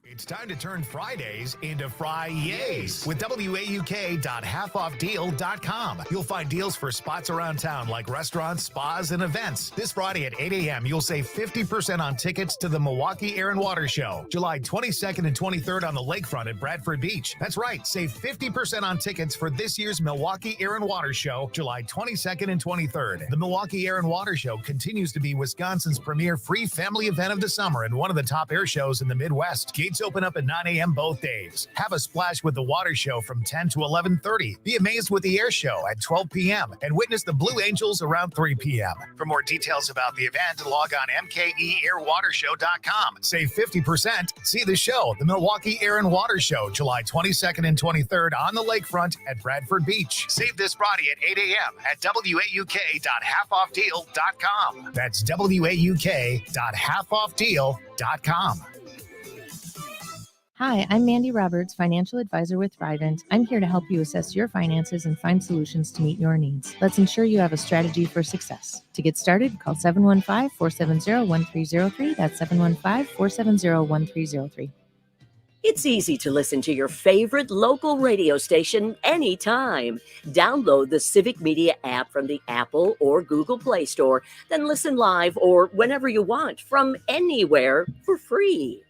It's time to turn Fridays into Fri-yays with WAUK.halfoffdeal.com. You'll find deals for spots around town like restaurants, spas, and events. This Friday at 8 a.m., you'll save 50% on tickets to the Milwaukee Air and Water Show, July 22nd and 23rd on the lakefront at Bradford Beach. That's right, save 50% on tickets for this year's Milwaukee Air and Water Show, July 22nd and 23rd. The Milwaukee Air and Water Show continues to be Wisconsin's premier free family event of the summer and one of the top air shows in the Midwest. Gates open up at 9 a.m. both days. Have a splash with the water show from 10 to 11:30. Be amazed with the air show at 12 p.m. and witness the Blue Angels around 3 p.m. For more details about the event, log on mkeairwatershow.com. Save 50%. See the show, the Milwaukee Air and Water Show, July 22nd and 23rd on the lakefront at Bradford Beach. Save this Friday at 8 a.m. at WAUK.halfoffdeal.com. That's WAUK.halfoffdeal.com. Hi, I'm Mandy Roberts, financial advisor with Thrivent. I'm here to help you assess your finances and find solutions to meet your needs. Let's ensure you have a strategy for success. To get started, call 715-470-1303. That's 715-470-1303. It's easy to listen to your favorite local radio station anytime. Download the Civic Media app from the Apple or Google Play Store, then listen live or whenever you want from anywhere for free.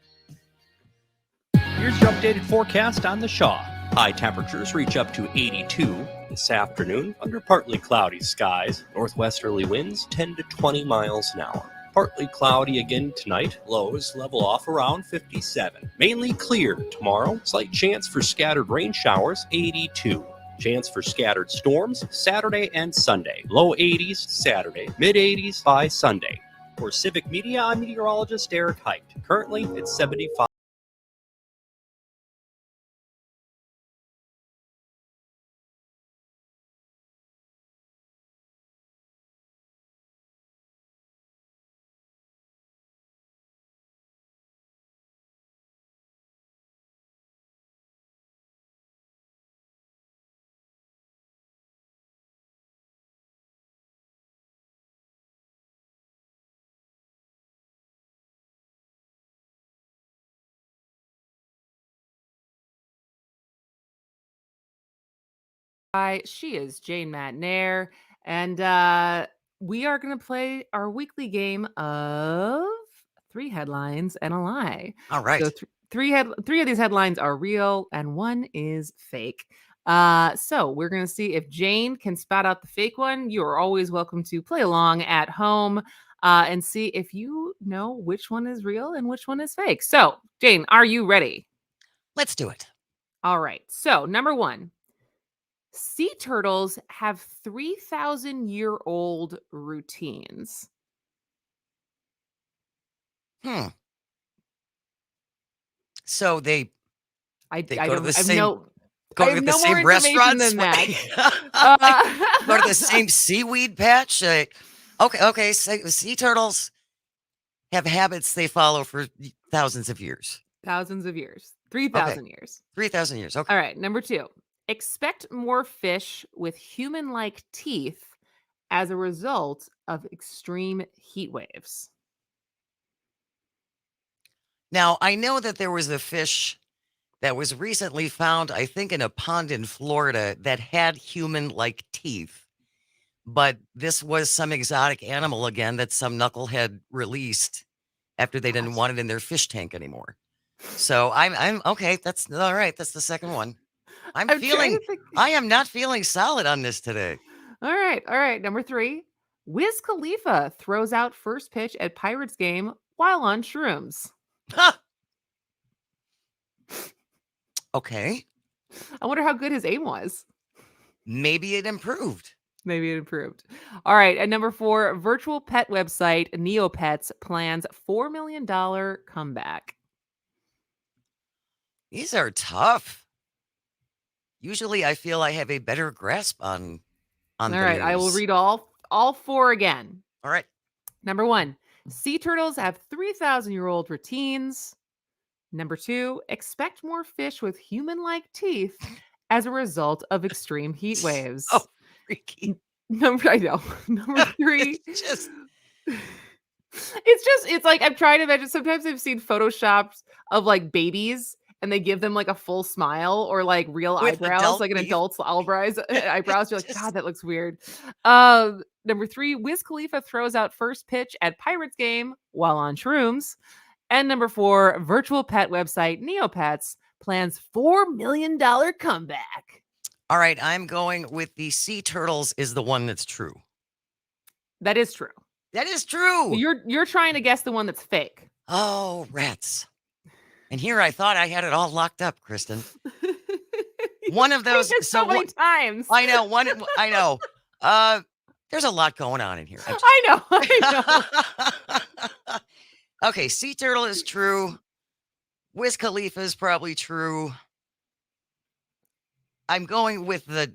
Here's your updated forecast on the Shaw. High temperatures reach up to 82 this afternoon under partly cloudy skies. Northwesterly winds 10 to 20 miles an hour. Partly cloudy again tonight. Lows level off around 57. Mainly clear tomorrow. Slight chance for scattered rain showers, 82. Chance for scattered storms Saturday and Sunday. Low 80s Saturday, mid 80s by Sunday. For Civic Media, I'm meteorologist Eric Height. Currently, it's 75. She is Jane McNair, and we are going to play our weekly game of 3 headlines and a lie. All right. So three of these headlines are real, and one is fake. So we're going to see if Jane can spot out the fake one. You are always welcome to play along at home and see if you know which one is real and which one is fake. So, Jane, are you ready? Let's do it. All right. So, number 1. Sea turtles have 3,000-year-old routines. So they I go to don't the I same no go I to have the no more same information restaurants. than that. Go to the same seaweed patch. Okay. So sea turtles have habits they follow for thousands of years. Thousands of years. Okay, 3,000 years. 3,000 years. Okay. All right, number 2. Expect more fish with human-like teeth as a result of extreme heat waves. Now I know that there was a fish that was recently found, I think, in a pond in Florida that had human-like teeth. But this was some exotic animal again that some knucklehead released after they didn't want it in their fish tank anymore. So I'm okay. That's all right. That's the second one. I'm trying to think. I am not feeling solid on this today. All right. Number 3. Wiz Khalifa throws out first pitch at Pirates game while on shrooms. Okay. I wonder how good his aim was. Maybe it improved. All right. And number 4, virtual pet website Neopets plans $4 million comeback. These are tough. Usually I feel I have a better grasp on All the right. I will news. read all 4 again. All right. Number 1, sea turtles have 3,000-year-old routines. Number 2, expect more fish with human-like teeth as a result of extreme heat waves. Oh, freaky. Number 3. Just It's like I'm trying to imagine. Sometimes I've seen photoshops of like babies and they give them like a full smile or like real With eyebrows, adult like an teeth. adult's eyebrows. You're like, God, that looks weird. Number 3, Wiz Khalifa throws out first pitch at Pirates game while on shrooms. And number 4, virtual pet website Neopets plans $4 million comeback. All right, I'm going with the sea turtles is the one that's true. That is true. That is true. You're trying to guess the one that's fake. Oh, rats. And here I thought I had it all locked up, Kristen. One of those. So many times. I know. I know. There's a lot going on in here. I know. Okay, sea turtle is true. Wiz Khalifa is probably true. I'm going with the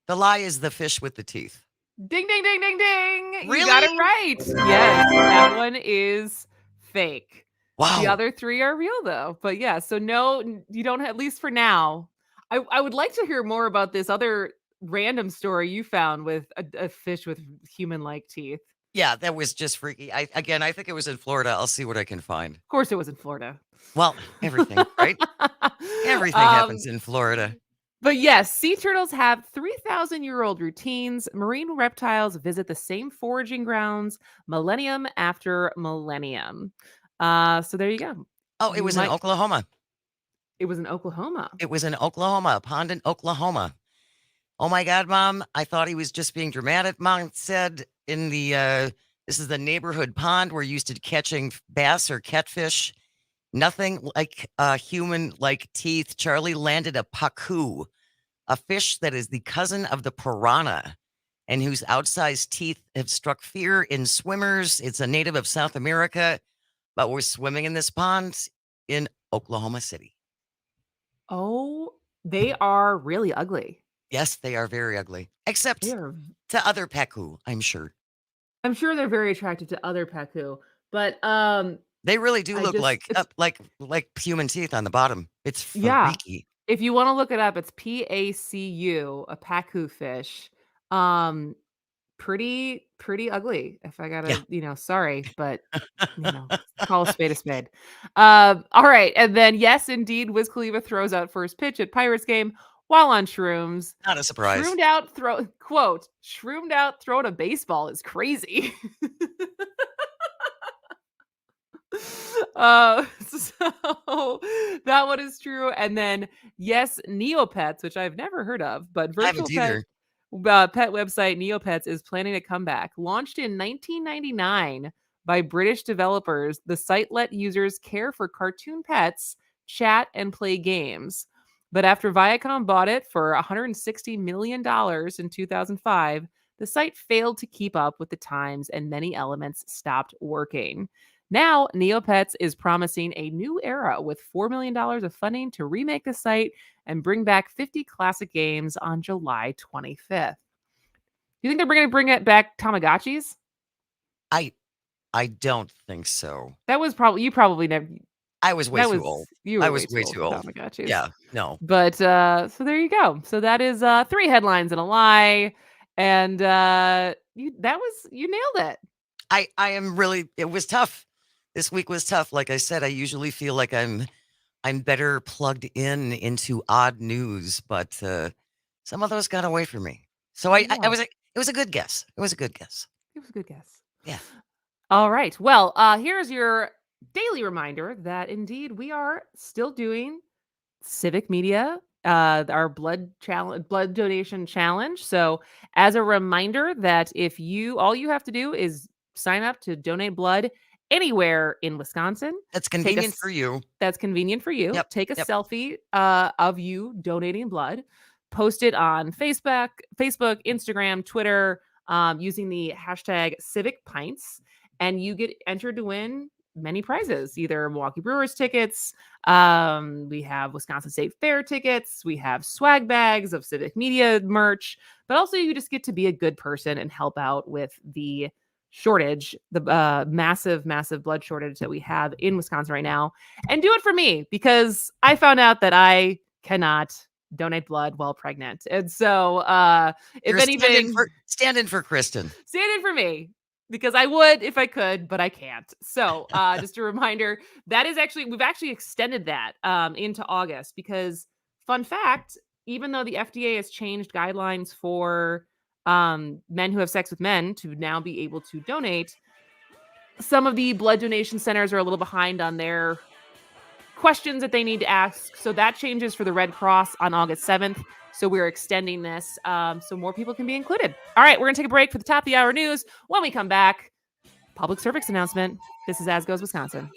lie is the fish with the teeth. Ding, ding, ding, ding, ding. Really? You got it right. Yes, that one is fake. Wow. The other 3 are real, though. But yeah, so no, you don't, at least for now. I would like to hear more about this other random story you found with a fish with human-like teeth. Yeah, that was just freaky. I think it was in Florida. I'll see what I can find. Of course it was in Florida. Well, everything, right? Everything happens in Florida. But yes, sea turtles have 3,000-year-old routines. Marine reptiles visit the same foraging grounds millennium after millennium. So there you go. Oh, it was in Oklahoma. It was in Oklahoma. It was in Oklahoma, a pond in Oklahoma. Oh my God, Mom. I thought he was just being dramatic. Mom said in the, this is the neighborhood pond we're used to catching bass or catfish. Nothing like human-like teeth. Charlie landed a pacu, a fish that is the cousin of the piranha and whose outsized teeth have struck fear in swimmers. It's a native of South America, but we're swimming in this pond in Oklahoma City. Oh, they are really ugly. Yes, they are very ugly, except to other pacu, I'm sure. I'm sure they're very attractive to other pacu, but they really do look like human teeth on the bottom. It's freaky. Yeah. If you want to look it up, it's PACU, a pacu fish. pretty ugly. If I gotta, sorry, but call a spade a spade. All right, and then yes, indeed, Wiz Khalifa throws out first pitch at Pirates game while on shrooms. Not a surprise. Shroomed out throwing a baseball is crazy. So that one is true. And then yes, Neopets, which I've never heard of, but virtual pet website Neopets is planning a comeback. Launched in 1999 by British developers, the site let users care for cartoon pets, chat, and play games. But after Viacom bought it for $160 million in 2005, the site failed to keep up with the times and many elements stopped working. Now, Neopets is promising a new era with $4 million of funding to remake the site and bring back 50 classic games on July 25th. Do you think they're going to bring it back Tamagotchis? I don't think so. That was you probably never. I was way too old. I was way too old. Tamagotchis. Yeah, no. But so there you go. So that is 3 headlines and a lie, and you nailed it. I am really. It was tough. This week was tough. Like I said, I usually feel like I'm better plugged into odd news, but some of those got away from me. So it was a good guess. It was a good guess. Yeah. All right. Well, here's your daily reminder that indeed we are still doing Civic Media, our blood donation challenge. So as a reminder that if all you have to do is sign up to donate blood anywhere in Wisconsin. That's convenient for you. That's convenient for you. Yep. Take a selfie of you donating blood. Post it on Facebook, Instagram, Twitter, using the hashtag Civic Pints, and you get entered to win many prizes, either Milwaukee Brewers tickets. We have Wisconsin State Fair tickets. We have swag bags of Civic Media merch, but also you just get to be a good person and help out with the shortage, the massive blood shortage that we have in Wisconsin right now, and do it for me because I found out that I cannot donate blood while pregnant, and so if anything, stand in for Kristen, stand in for me because I would if I could, but I can't. So just a reminder that we've actually extended that into August because fun fact, even though the FDA has changed guidelines for men who have sex with men to now be able to donate, some of the blood donation centers are a little behind on their questions that they need to ask. So that changes for the Red Cross on August 7th. So we're extending this so more people can be included. All right, we're going to take a break for the top of the hour news. When we come back, public service announcement. This is As Goes Wisconsin.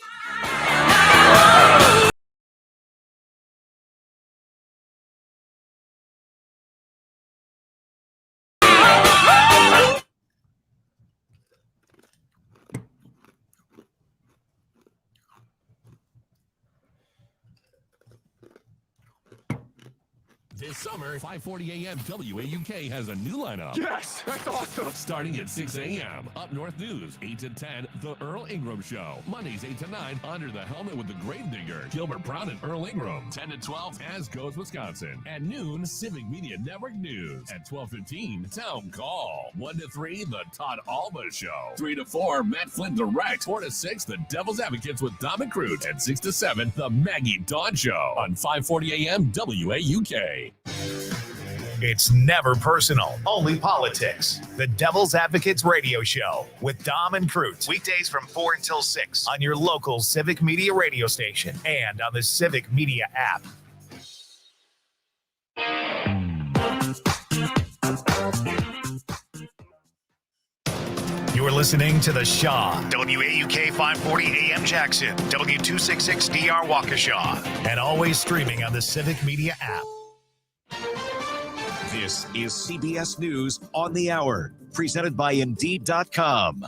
This summer, 5:40 a.m. WAUK has a new lineup. Yes, that's awesome. Starting at 6 a.m. Up North News, 8 to 10, The Earl Ingram Show. Mondays, 8 to 9, Under the Helmet with the Grave Digger, Gilbert Brown and Earl Ingram. 10 to 12, As Goes Wisconsin. At noon, Civic Media Network News. At 12:15, Town Call. 1 to 3, The Todd Alba Show. 3 to 4, Matt Flynn Direct. 4 to 6, The Devil's Advocates with Dom and Crute. And 6 to 7, The Maggie Dawn Show. On 5:40 a.m. WAUK. It's never personal, only politics. The Devil's Advocates Radio Show with Dom and Crute. Weekdays from 4 until 6 on your local Civic Media radio station and on the Civic Media app. You're listening to The Shaw, WAUK 540 AM Jackson, W266DR Waukesha, and always streaming on the Civic Media app. This is CBS News on the Hour, presented by Indeed.com.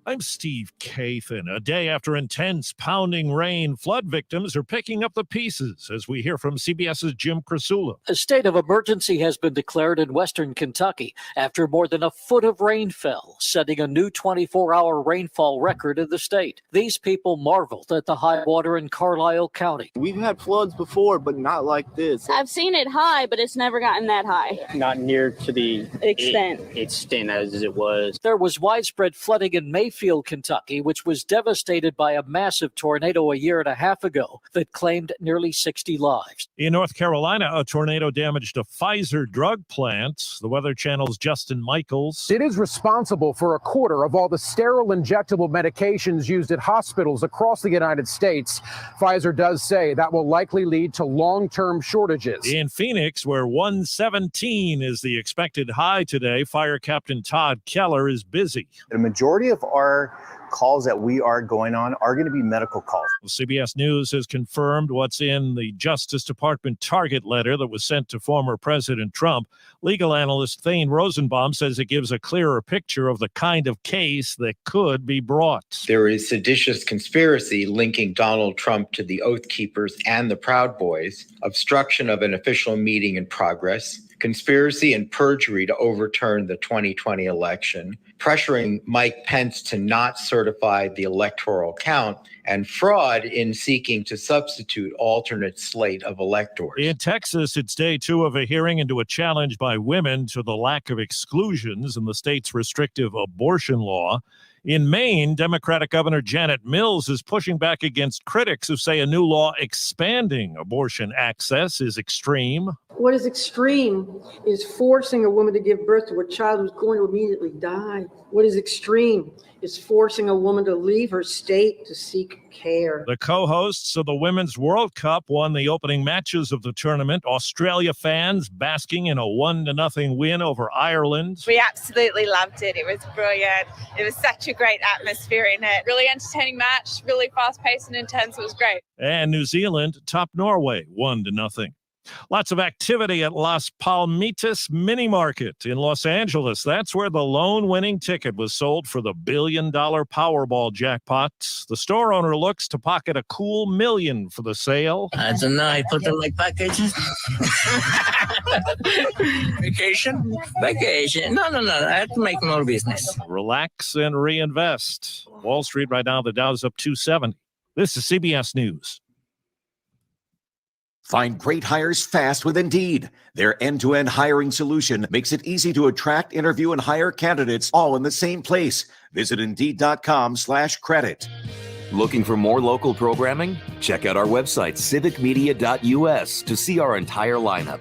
I'm Steve Kathan. A day after intense pounding rain, flood victims are picking up the pieces, as we hear from CBS's Jim Krasula. A state of emergency has been declared in western Kentucky after more than a foot of rain fell, setting a new 24-hour rainfall record in the state. These people marveled at the high water in Carlisle County. We've had floods before, but not like this. I've seen it high, but it's never gotten that high. Not near to the extent as it was. There was widespread flooding in Mayfield, Kentucky, which was devastated by a massive tornado a year and a half ago that claimed nearly 60 lives. In North Carolina, a tornado damaged a Pfizer drug plant. The Weather Channel's Justin Michaels. It is responsible for a quarter of all the sterile injectable medications used at hospitals across the United States. Pfizer does say that will likely lead to long-term shortages. In Phoenix, where 117 is the expected high today, Fire Captain Todd Keller is busy. The majority of our calls that we are going on are going to be medical calls. CBS News has confirmed what's in the Justice Department target letter that was sent to former President Trump. Legal analyst Thane Rosenbaum says it gives a clearer picture of the kind of case that could be brought. There is seditious conspiracy linking Donald Trump to the Oath Keepers and the Proud Boys, obstruction of an official meeting in progress, conspiracy and perjury to overturn the 2020 election, pressuring Mike Pence to not certify the electoral count, and fraud in seeking to substitute alternate slate of electors. In Texas, it's day 2 of a hearing into a challenge by women to the lack of exclusions in the state's restrictive abortion law. In Maine, Democratic Governor Janet Mills is pushing back against critics who say a new law expanding abortion access is extreme. What is extreme is forcing a woman to give birth to a child who's going to immediately die. What is extreme is forcing a woman to leave her state to seek care. The co-hosts of the Women's World Cup won the opening matches of the tournament. Australia fans basking in a 1-0 win over Ireland. We absolutely loved it. It was brilliant. It was such a great atmosphere in it. Really entertaining match, really fast-paced and intense. It was great. And New Zealand topped Norway 1-0. Lots of activity at Las Palmitas Mini Market in Los Angeles. That's where the lone winning ticket was sold for the $1 billion Powerball jackpot. The store owner looks to pocket a cool $1 million for the sale. I don't know. I put them like packages. Vacation? Vacation. No. I have to make more business. Relax and reinvest. Wall Street right now, the Dow's up 270. This is CBS News. Find great hires fast with Indeed. Their end-to-end hiring solution makes it easy to attract, interview, and hire candidates all in the same place. Visit Indeed.com/credit. Looking for more local programming? Check out our website, civicmedia.us, to see our entire lineup.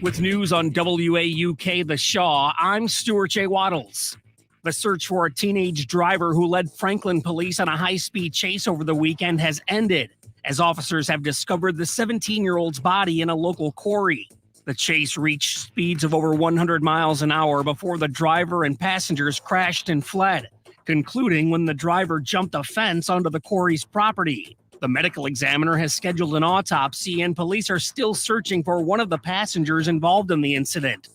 With news on WAUK The Shaw, I'm Stuart J. Waddles. The search for a teenage driver who led Franklin police on a high-speed chase over the weekend has ended, as officers have discovered the 17-year-old's body in a local quarry. The chase reached speeds of over 100 miles an hour before the driver and passengers crashed and fled, concluding when the driver jumped a fence onto the quarry's property. The medical examiner has scheduled an autopsy, and police are still searching for one of the passengers involved in the incident.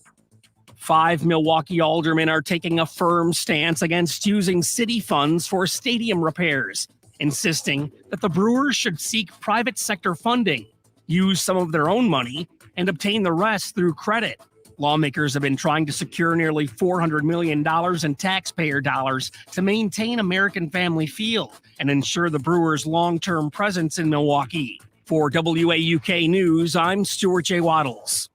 5 Milwaukee aldermen are taking a firm stance against using city funds for stadium repairs, insisting that the Brewers should seek private sector funding, use some of their own money, and obtain the rest through credit. Lawmakers have been trying to secure nearly $400 million in taxpayer dollars to maintain American Family Field and ensure the Brewers' long-term presence in Milwaukee. For WAUK News, I'm Stuart J. Waddles.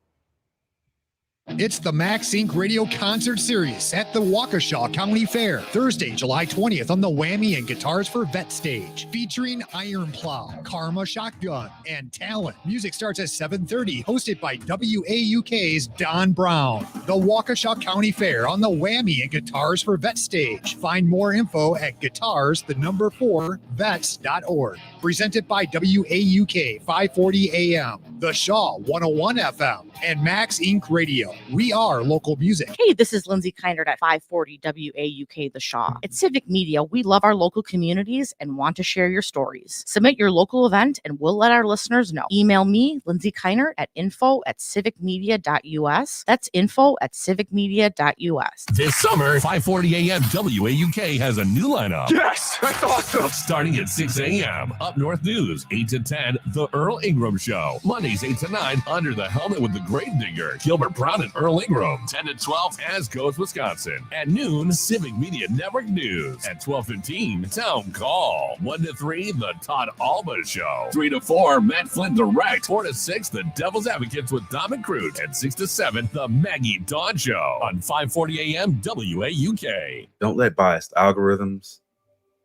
It's the Max Inc. Radio Concert Series at the Waukesha County Fair, Thursday, July 20th on the Whammy and Guitars for Vet stage, featuring Iron Plow, Karma Shotgun, and Talent. Music starts at 7:30, hosted by WAUK's Don Brown. The Waukesha County Fair on the Whammy and Guitars for Vet stage. Find more info at guitars4vets.org. Presented by WAUK 540 AM, The Shaw 101 FM, and Max Inc. Radio. We are local music. Hey, this is Lindsay Kindert at 540 WAUK The Shaw. At Civic Media, we love our local communities and want to share your stories. Submit your local event and we'll let our listeners know. Email me, Lindsay Kindert, at info@civicmedia.us. That's info@civicmedia.us. This summer, 5:40 a.m. WAUK has a new lineup. Yes, that's awesome. Starting at 6 a.m. Up North News, 8 to 10, The Earl Ingram Show. Mondays, 8 to 9, Under the Helmet with the Grave Digger, Gilbert Brown and Earl Ingram. 10 to 12, As Goes Wisconsin. At noon, Civic Media Network News. At 12:15, Town Call. 1 to 3, The Todd Alba Show. 3 to 4, Matt Flynn Direct. 4 to 6, The Devil's Advocates with Dom and Crute. And 6 to 7, The Maggie Dawn Show on 5:40 a.m. WAUK. Don't let biased algorithms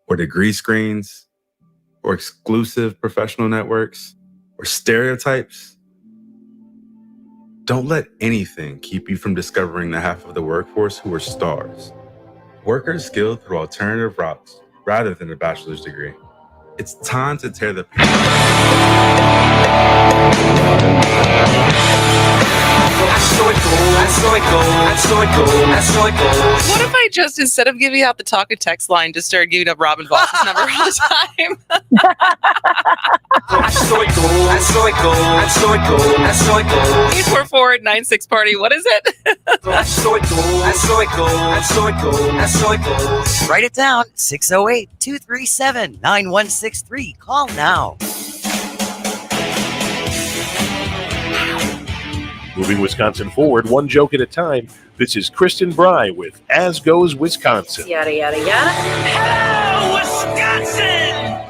or degree screens or exclusive professional networks or stereotypes, don't let anything keep you from discovering the half of the workforce who are stars. Workers skilled through alternative routes rather than a bachelor's degree. It's time to tear the What if I just, instead of giving out the talk and text line, just started giving up Robin Voss's number all the time? 844-96-party. What is it? Write it down, 608-237-9163. Call now. Moving Wisconsin forward, one joke at a time. This is Kristen Bry with As Goes Wisconsin. Yada, yada, yada. Hello, Wisconsin!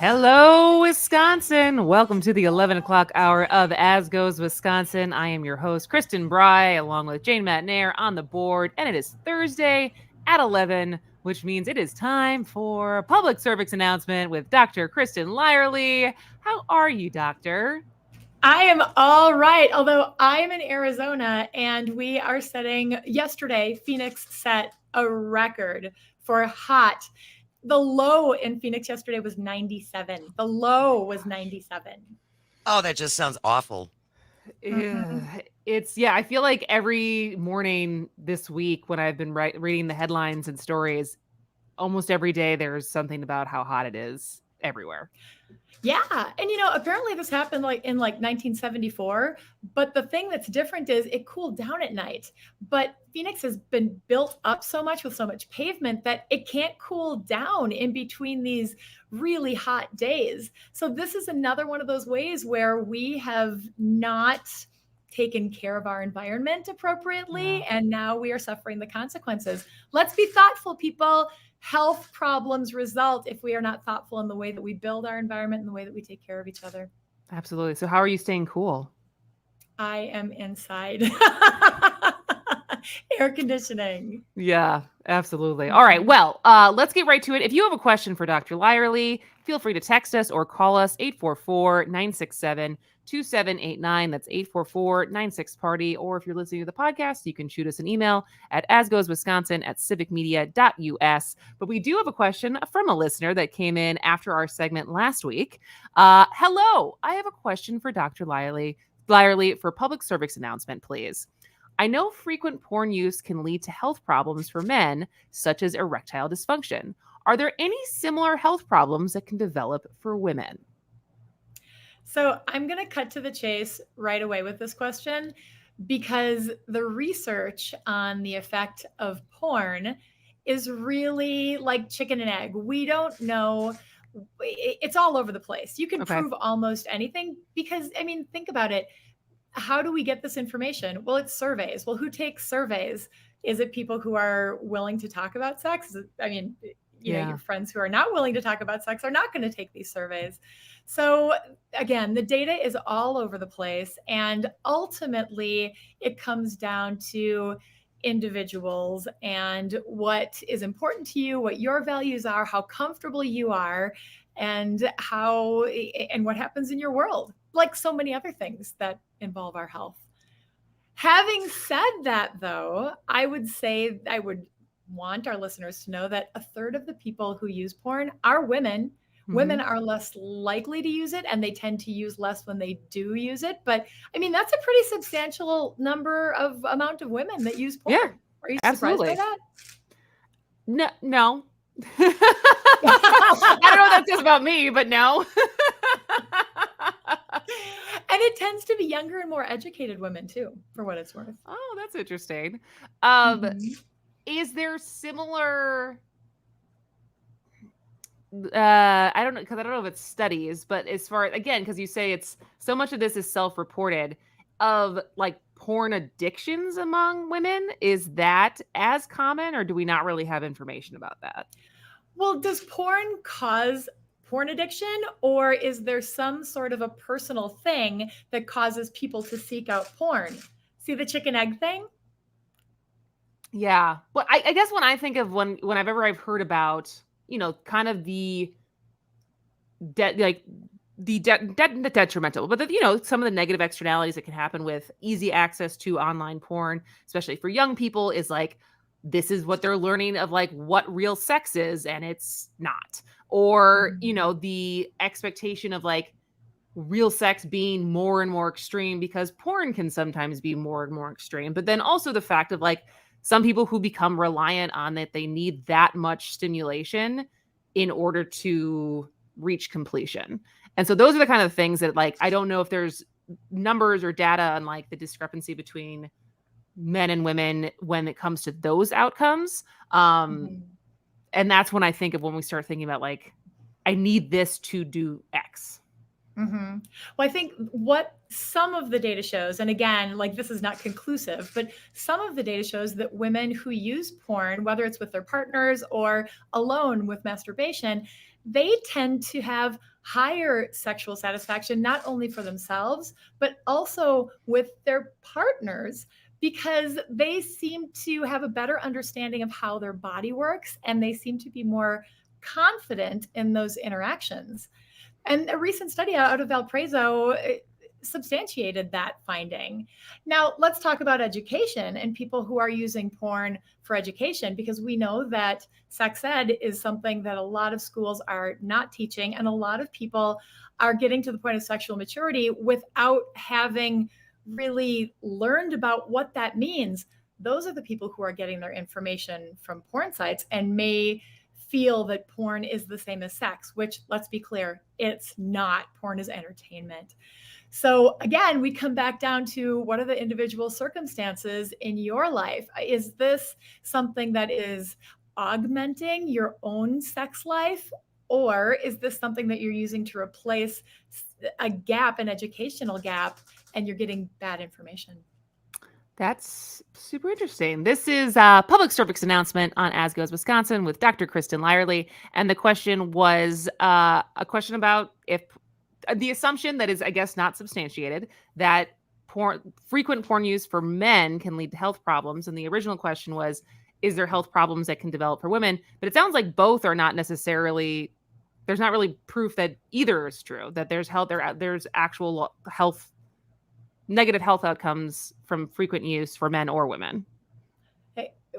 Hello, Wisconsin. Welcome to the 11 o'clock hour of As Goes Wisconsin. I am your host, Kristen Bry, along with Jane Matnair on the board. And it is Thursday at 11, which means it is time for a public service announcement with Dr. Kristen Lylerly. How are you, Doctor? I am all right, although I am in Arizona and we are yesterday, Phoenix set a record for hot. The low in Phoenix yesterday was 97. The low was 97. Oh, that just sounds awful. I feel like every morning this week when I've been reading the headlines and stories, almost every day there's something about how hot it is everywhere. Yeah. And, apparently this happened in 1974. But the thing that's different is it cooled down at night. But Phoenix has been built up so much with so much pavement that it can't cool down in between these really hot days. So this is another one of those ways where we have not taken care of our environment appropriately. And now we are suffering the consequences. Let's be thoughtful, people. Health problems result if we are not thoughtful in the way that we build our environment and the way that we take care of each other. Absolutely. So how are you staying cool? I am inside. Air conditioning. Yeah, absolutely. All right. Well, let's get right to it. If you have a question for Dr. Lylerly, feel free to text us or call us 844-967-2789. That's 844-96-party. Or if you're listening to the podcast, you can shoot us an email at asgoeswisconsin@civicmedia.us. But we do have a question from a listener that came in after our segment last week. Hello, I have a question for Dr. Lylerly for public service announcement, please. I know frequent porn use can lead to health problems for men, such as erectile dysfunction. Are there any similar health problems that can develop for women? So I'm going to cut to the chase right away with this question because the research on the effect of porn is really like chicken and egg. We don't know. It's all over the place. You can prove almost anything because, think about it. How do we get this information? Well, it's surveys. Well, who takes surveys? Is it people who are willing to talk about sex? Your friends who are not willing to talk about sex are not going to take these surveys. So again, the data is all over the place. And ultimately, it comes down to individuals and what is important to you, what your values are, how comfortable you are, and what happens in your world, like so many other things that involve our health. Having said that, though, I would want our listeners to know that a third of the people who use porn are women. Women are less likely to use it, and they tend to use less when they do use it. But I mean, that's a pretty substantial amount of women that use porn. Yeah, Are you absolutely. surprised by that? No. I don't know what that says about me, but no. And it tends to be younger and more educated women too, for what it's worth. Oh, that's interesting. Is there similar I don't know, because I don't know if it's studies, but as far again, because you say it's so much of this is self-reported of like porn addictions among women, is that as common, or do we not really have information about that? Well, does porn cause porn addiction, or is there some sort of a personal thing that causes people to seek out porn? See the chicken egg thing? Yeah. Well, I guess when I think of whenever I've heard about, kind of the detrimental, but some of the negative externalities that can happen with easy access to online porn, especially for young people, is like, this is what they're learning of like what real sex is, and it's not. Or, the expectation of like real sex being more and more extreme because porn can sometimes be more and more extreme. But then also the fact of like some people who become reliant on it, they need that much stimulation in order to reach completion. And so those are the kind of things that like, I don't know if there's numbers or data on like the discrepancy between men and women when it comes to those outcomes. And that's when I think of when we start thinking about like, I need this to do X. Well, I think what some of the data shows, and again, like this is not conclusive, but some of the data shows that women who use porn, whether it's with their partners or alone with masturbation, they tend to have higher sexual satisfaction, not only for themselves, but also with their partners, because they seem to have a better understanding of how their body works, and they seem to be more confident in those interactions. And a recent study out of Valparaiso substantiated that finding. Now, let's talk about education and people who are using porn for education, because we know that sex ed is something that a lot of schools are not teaching, and a lot of people are getting to the point of sexual maturity without having really learned about what that means. Those are the people who are getting their information from porn sites and may feel that porn is the same as sex, which, let's be clear, it's not. Porn is entertainment. So again, we come back down to what are the individual circumstances in your life? Is this something that is augmenting your own sex life? Or is this something that you're using to replace a gap, an educational gap, and you're getting bad information? That's super interesting. This is a public service announcement on As Goes Wisconsin with Dr. Kristen Lylerly. And the question was a question about if the assumption that is, I guess, not substantiated, that frequent porn use for men can lead to health problems. And the original question was, is there health problems that can develop for women? But it sounds like both are not necessarily, there's not really proof that either is true, that there's actual health, negative health outcomes from frequent use for men or women.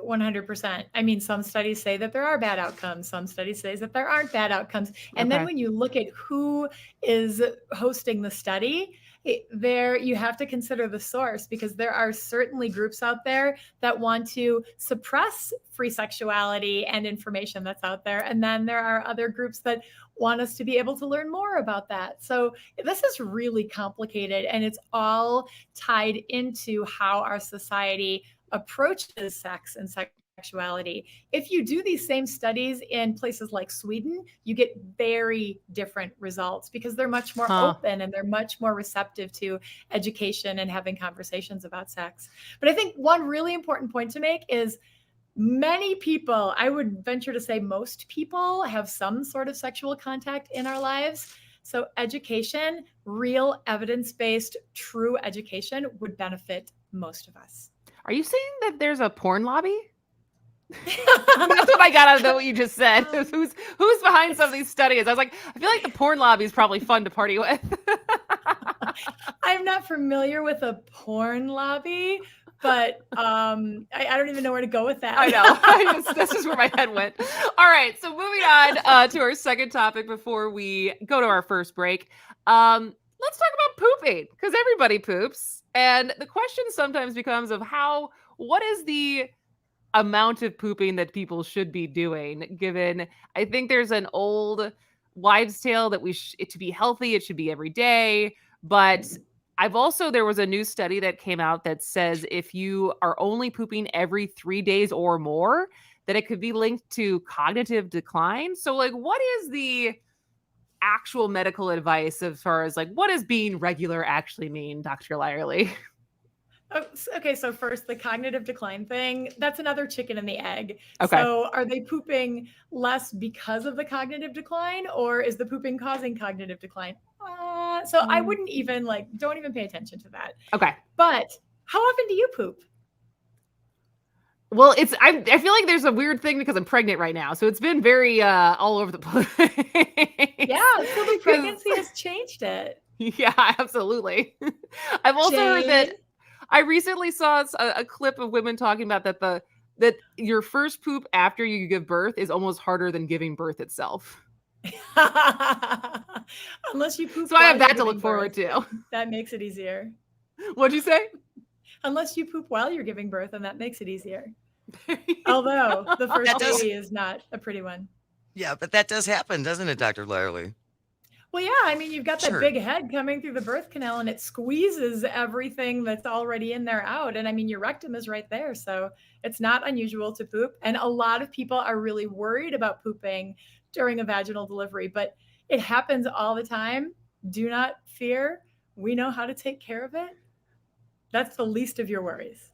100%. I mean, some studies say that there are bad outcomes. Some studies say that there aren't bad outcomes. And then when you look at who is hosting the study, there you have to consider the source, because there are certainly groups out there that want to suppress free sexuality and information that's out there. And then there are other groups that want us to be able to learn more about that. So this is really complicated, and it's all tied into how our society approaches sex and sexuality. If you do these same studies in places like Sweden, you get very different results, because they're much more open and they're much more receptive to education and having conversations about sex. But I think one really important point to make is many people, I would venture to say most people, have some sort of sexual contact in our lives. So education, real evidence-based, true education would benefit most of us. Are you saying that there's a porn lobby? That's what I got out of what you just said. Who's behind some of these studies? I was like, I feel like the porn lobby is probably fun to party with. I'm not familiar with a porn lobby, But I don't even know where to go with that. I know. That's just where my head went. All right. So moving on to our second topic before we go to our first break. Let's talk about pooping, because everybody poops. And the question sometimes becomes of what is the amount of pooping that people should be doing, given I think there's an old wives' tale that to be healthy, it should be every day. But there was a new study that came out that says if you are only pooping every 3 days or more, that it could be linked to cognitive decline. So like, what is the actual medical advice as far as like, what does being regular actually mean, Dr. Lyerly? Okay, so first, the cognitive decline thing, that's another chicken and the egg. Okay. So are they pooping less because of the cognitive decline, or is the pooping causing cognitive decline? So I wouldn't even don't even pay attention to that. Okay. But how often do you poop? Well, I feel like there's a weird thing because I'm pregnant right now. So it's been very all over the place. Yeah, so the pregnancy has changed it. Yeah, absolutely. I've also heard that I recently saw a clip of women talking about that your first poop after you give birth is almost harder than giving birth itself. Unless you poop. So I have that to look forward to. That makes it easier. What'd you say? Unless you poop while you're giving birth, and that makes it easier. Although the first baby is not a pretty one. Yeah, but that does happen, doesn't it, Dr. Lyerly? Well, yeah, I mean, you've got that big head coming through the birth canal and it squeezes everything that's already in there out. And I mean, your rectum is right there. So it's not unusual to poop. And a lot of people are really worried about pooping during a vaginal delivery, but it happens all the time. Do not fear. We know how to take care of it. That's the least of your worries.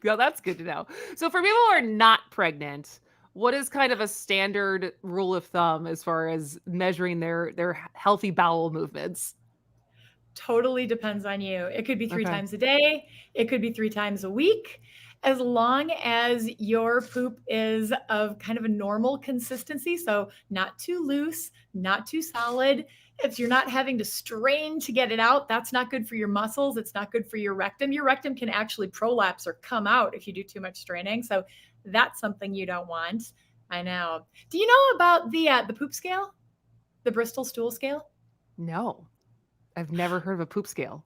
Well, that's good to know. So for people who are not pregnant, what is kind of a standard rule of thumb as far as measuring their healthy bowel movements? Totally depends on you. It could be 3 times a day. It could be 3 times a week. As long as your poop is of kind of a normal consistency, so not too loose, not too solid. If you're not having to strain to get it out, that's not good for your muscles. It's not good for your rectum. Your rectum can actually prolapse or come out if you do too much straining. So that's something you don't want. I know. Do you know about the poop scale? The Bristol stool scale? No. I've never heard of a poop scale.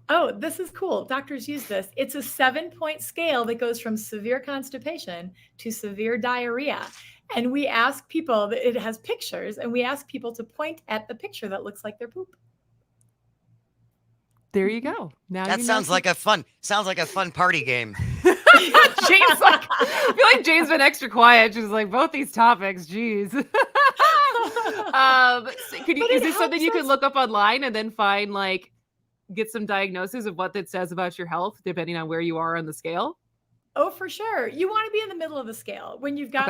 Oh, this is cool. Doctors use this. It's a 7-point scale that goes from severe constipation to severe diarrhea. And we ask people, it has pictures, and we ask people to point at the picture that looks like their poop. There you go. Now that sounds like a fun party game. Jane's like, I feel like Jane's been extra quiet. She's like, both these topics, geez. Is this something you could look up online and then find get some diagnosis of what that says about your health, depending on where you are on the scale? Oh, for sure. You want to be in the middle of the scale when you've got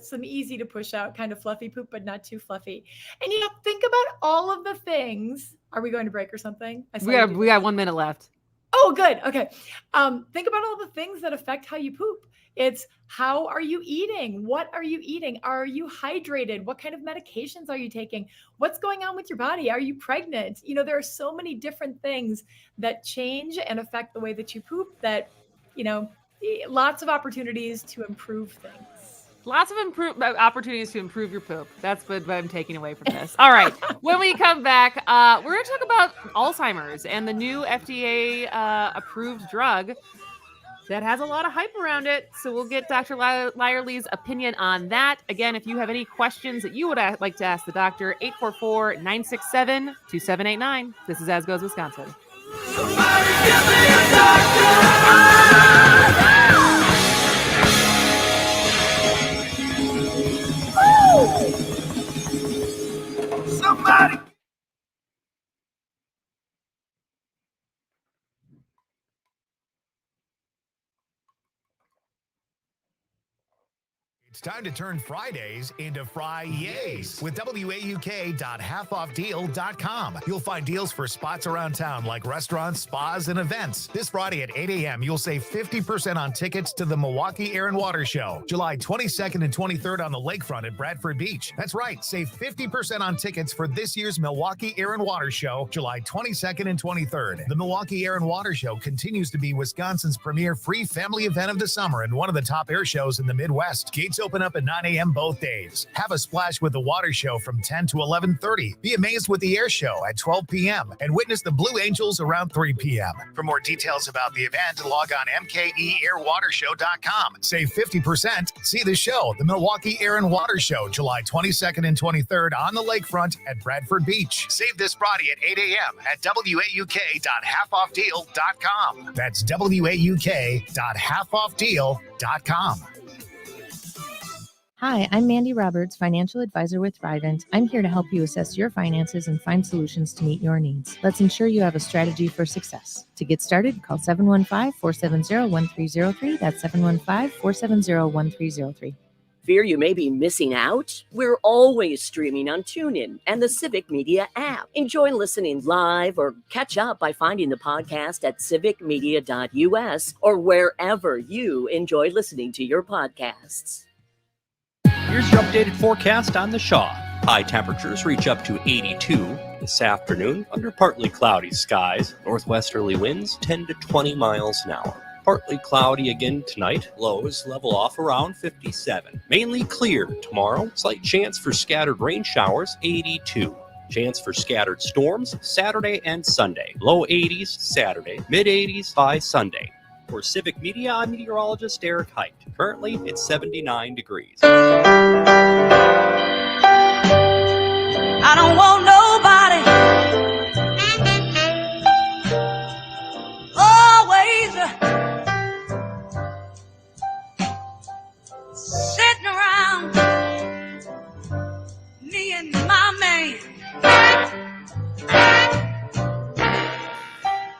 some easy to push out kind of fluffy poop, but not too fluffy. And, think about all of the things. Are we going to break or something? We got 1 minute left. Oh, good. Okay. Think about all the things that affect how you poop. It's how are you eating? What are you eating? Are you hydrated? What kind of medications are you taking? What's going on with your body? Are you pregnant? There are so many different things that change and affect the way that you poop that, lots of opportunities to improve things. Lots of opportunities to improve your poop. That's what I'm taking away from this. All right. When we come back, we're going to talk about Alzheimer's and the new FDA approved drug that has a lot of hype around it. So we'll get Dr. Lyerly's opinion on that. Again, if you have any questions that you would like to ask the doctor, 844-967-2789. This is As Goes Wisconsin. Somebody. It's time to turn Fridays into Fri-yays with WAUK.halfoffdeal.com. You'll find deals for spots around town like restaurants, spas, and events. This Friday at 8 a.m., you'll save 50% on tickets to the Milwaukee Air and Water Show, July 22nd and 23rd on the lakefront at Bradford Beach. That's right, save 50% on tickets for this year's Milwaukee Air and Water Show, July 22nd and 23rd. The Milwaukee Air and Water Show continues to be Wisconsin's premier free family event of the summer and one of the top air shows in the Midwest. Gates open up at 9 a.m. both days. Have a splash with the water show from 10 to 11:30. Be amazed with the air show at 12 p.m. and witness the Blue Angels around 3 p.m. For more details about the event, log on mkeairwatershow.com. Save 50%. See the show, the Milwaukee Air and Water Show, July 22nd and 23rd on the lakefront at Bradford Beach. Save this Friday at 8 a.m. at WAUK.halfoffdeal.com. That's WAUK.halfoffdeal.com. Hi, I'm Mandy Roberts, financial advisor with Thrivent. I'm here to help you assess your finances and find solutions to meet your needs. Let's ensure you have a strategy for success. To get started, call 715-470-1303. That's 715-470-1303. Fear you may be missing out? We're always streaming on TuneIn and the Civic Media app. Enjoy listening live or catch up by finding the podcast at civicmedia.us or wherever you enjoy listening to your podcasts. Here's your updated forecast on the Shaw. High temperatures reach up to 82 this afternoon under partly cloudy skies. Northwesterly winds 10 to 20 miles an hour. Partly cloudy again tonight. Lows level off around 57. Mainly clear tomorrow. Slight chance for scattered rain showers, 82. Chance for scattered storms Saturday and Sunday. Low 80s Saturday, mid 80s by Sunday. For Civic Media, I'm meteorologist Eric Height. Currently, it's 79 degrees. I don't want nobody always sitting around me and my man.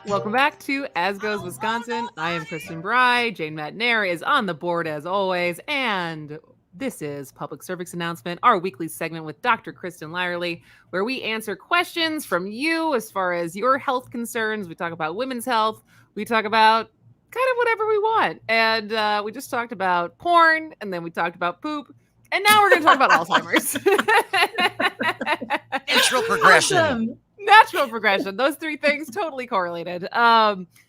Welcome back to As Goes Wisconsin. I am Kristen Bry. Jane Matnair is on the board as always. And this is Public Cervix Announcement, our weekly segment with Dr. Kristen Lylerly, where we answer questions from you as far as your health concerns. We talk about women's health. We talk about kind of whatever we want. And we just talked about porn, and then we talked about poop. And now we're going to talk about Alzheimer's. Natural progression. Awesome. Natural progression. Those three things totally correlated.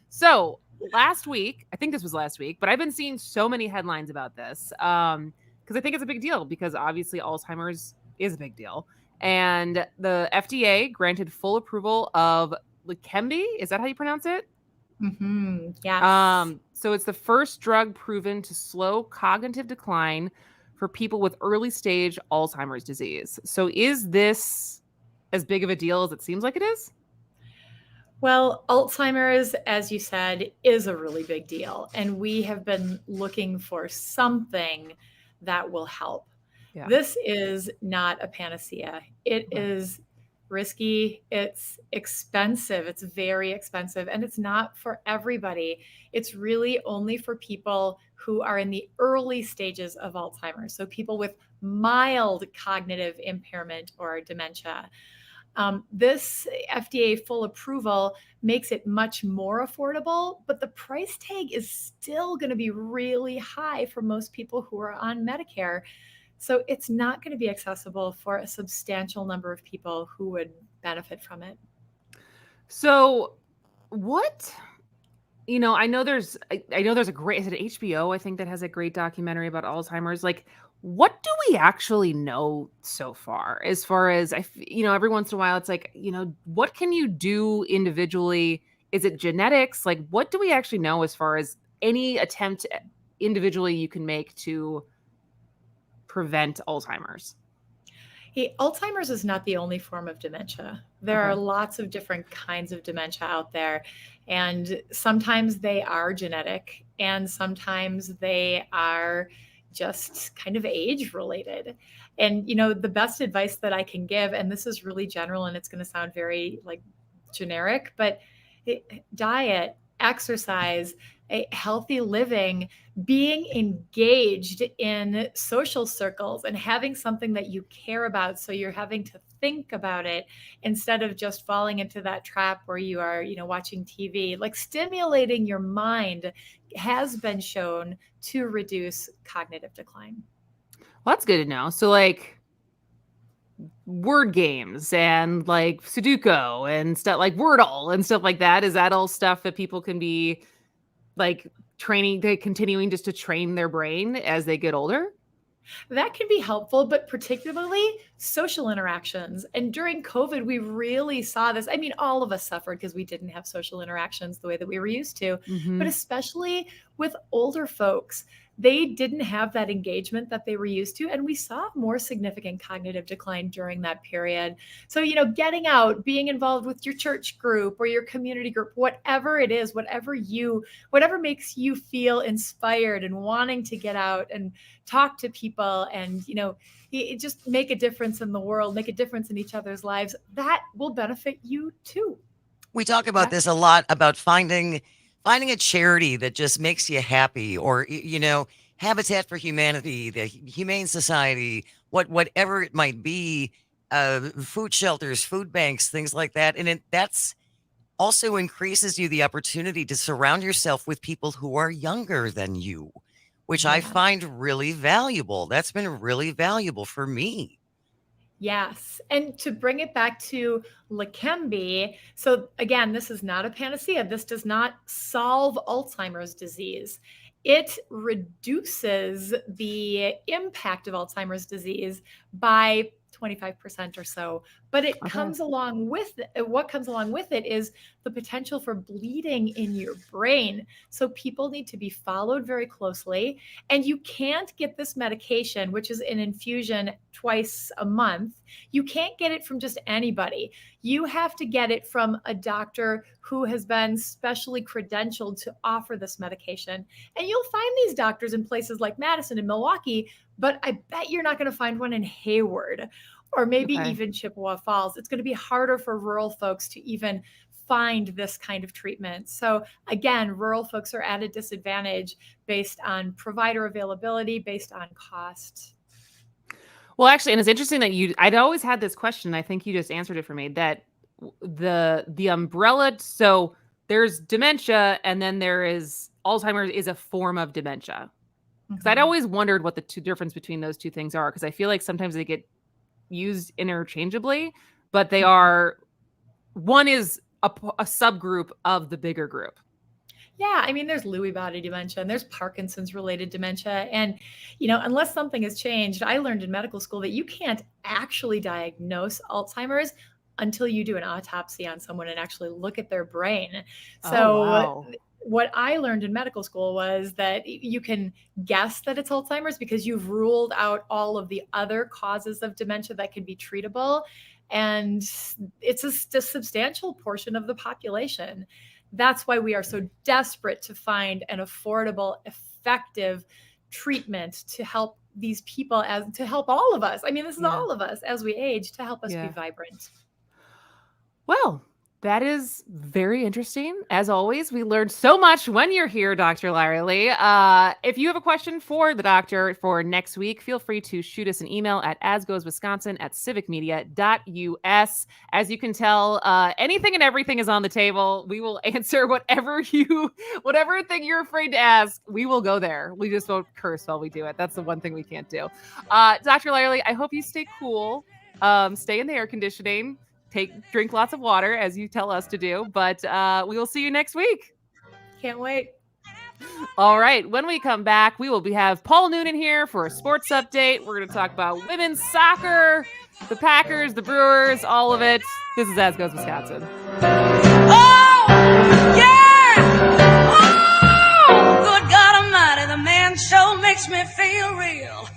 So last week, I think this was last week, but I've been seeing so many headlines about this because I think it's a big deal because obviously Alzheimer's is a big deal. And the FDA granted full approval of Leqembi. Is that how you pronounce it? Mm-hmm. Yes. So it's the first drug proven to slow cognitive decline for people with early stage Alzheimer's disease. So is this as big of a deal as it seems like it is? Well, Alzheimer's, as you said, is a really big deal. And we have been looking for something that will help. Yeah. This is not a panacea. It is risky. It's expensive. It's very expensive. And it's not for everybody. It's really only for people who are in the early stages of Alzheimer's. So people with mild cognitive impairment or dementia. This FDA full approval makes it much more affordable, but the price tag is still going to be really high for most people who are on Medicare. So it's not going to be accessible for a substantial number of people who would benefit from it. So what, I know there's a great, is it HBO? I think that has a great documentary about Alzheimer's. Like, what do we actually know so far? As far as every once in a while, it's like, what can you do individually? Is it genetics? Like, what do we actually know as far as any attempt individually you can make to prevent Alzheimer's? Hey, Alzheimer's is not the only form of dementia. There are lots of different kinds of dementia out there. And sometimes they are genetic and sometimes they are just kind of age related. And, the best advice that I can give, and this is really general and it's going to sound very generic, but diet, exercise, a healthy living, being engaged in social circles and having something that you care about. So you're having to think about it instead of just falling into that trap where you are, watching TV. Like stimulating your mind has been shown to reduce cognitive decline. Well, that's good to know. So like word games and like Sudoku and stuff like Wordle and stuff like that. Is that all stuff that people can be like continuing just to train their brain as they get older? That can be helpful, but particularly social interactions. And during COVID, we really saw this. I mean, all of us suffered because we didn't have social interactions the way that we were used to, but especially with older folks, they didn't have that engagement that they were used to. And we saw more significant cognitive decline during that period. So, getting out, being involved with your church group or your community group, whatever it is, whatever makes you feel inspired and wanting to get out and talk to people and, just make a difference in the world, make a difference in each other's lives, that will benefit you too. We talk about this a lot, about finding a charity that just makes you happy, or Habitat for Humanity, the Humane Society, whatever it might be, food shelters, food banks, things like that. And that's also increases you the opportunity to surround yourself with people who are younger than you, which I find really valuable. That's been really valuable for me. Yes. And to bring it back to Leqembi, so again, this is not a panacea. This does not solve Alzheimer's disease. It reduces the impact of Alzheimer's disease by 25% or so. But it comes along with what comes along with it is the potential for bleeding in your brain. So people need to be followed very closely. And you can't get this medication, which is an infusion twice a month. You can't get it from just anybody. You have to get it from a doctor who has been specially credentialed to offer this medication. And you'll find these doctors in places like Madison and Milwaukee, but I bet you're not going to find one in Hayward or maybe even Chippewa Falls. It's going to be harder for rural folks to even find this kind of treatment. So again, rural folks are at a disadvantage based on provider availability, based on cost. Well, actually, and it's interesting that I'd always had this question. I think you just answered it for me, that the umbrella. So there's dementia and then there is Alzheimer's is a form of dementia. Because I'd always wondered what the difference between those two things are, because I feel like sometimes they get used interchangeably, but they are, one is a subgroup of the bigger group. Yeah, I mean, there's Lewy body dementia and there's Parkinson's related dementia. And, unless something has changed, I learned in medical school that you can't actually diagnose Alzheimer's until you do an autopsy on someone and actually look at their brain. So what I learned in medical school was that you can guess that it's Alzheimer's because you've ruled out all of the other causes of dementia that can be treatable. And it's a substantial portion of the population. That's why we are so desperate to find an affordable, effective treatment to help these people, to help all of us. I mean, this is all of us as we age, to help us be vibrant. Well, that is very interesting. As always, we learned so much when you're here, Dr. Lylerly. If you have a question for the doctor for next week, feel free to shoot us an email at asgoeswisconsin@civicmedia.us. As you can tell, anything and everything is on the table. We will answer whatever thing you're afraid to ask. We will go there. We just won't curse while we do it. That's the one thing we can't do. Dr. Lylerly, I hope you stay cool. Stay in the air conditioning. Drink lots of water, as you tell us to do, but we will see you next week. Can't wait. All right. When we come back, we will have Paul Noonan here for a sports update. We're going to talk about women's soccer, the Packers, the Brewers, all of it. This is As Goes Wisconsin. Oh, yeah! Oh, good God Almighty, the man show makes me feel real.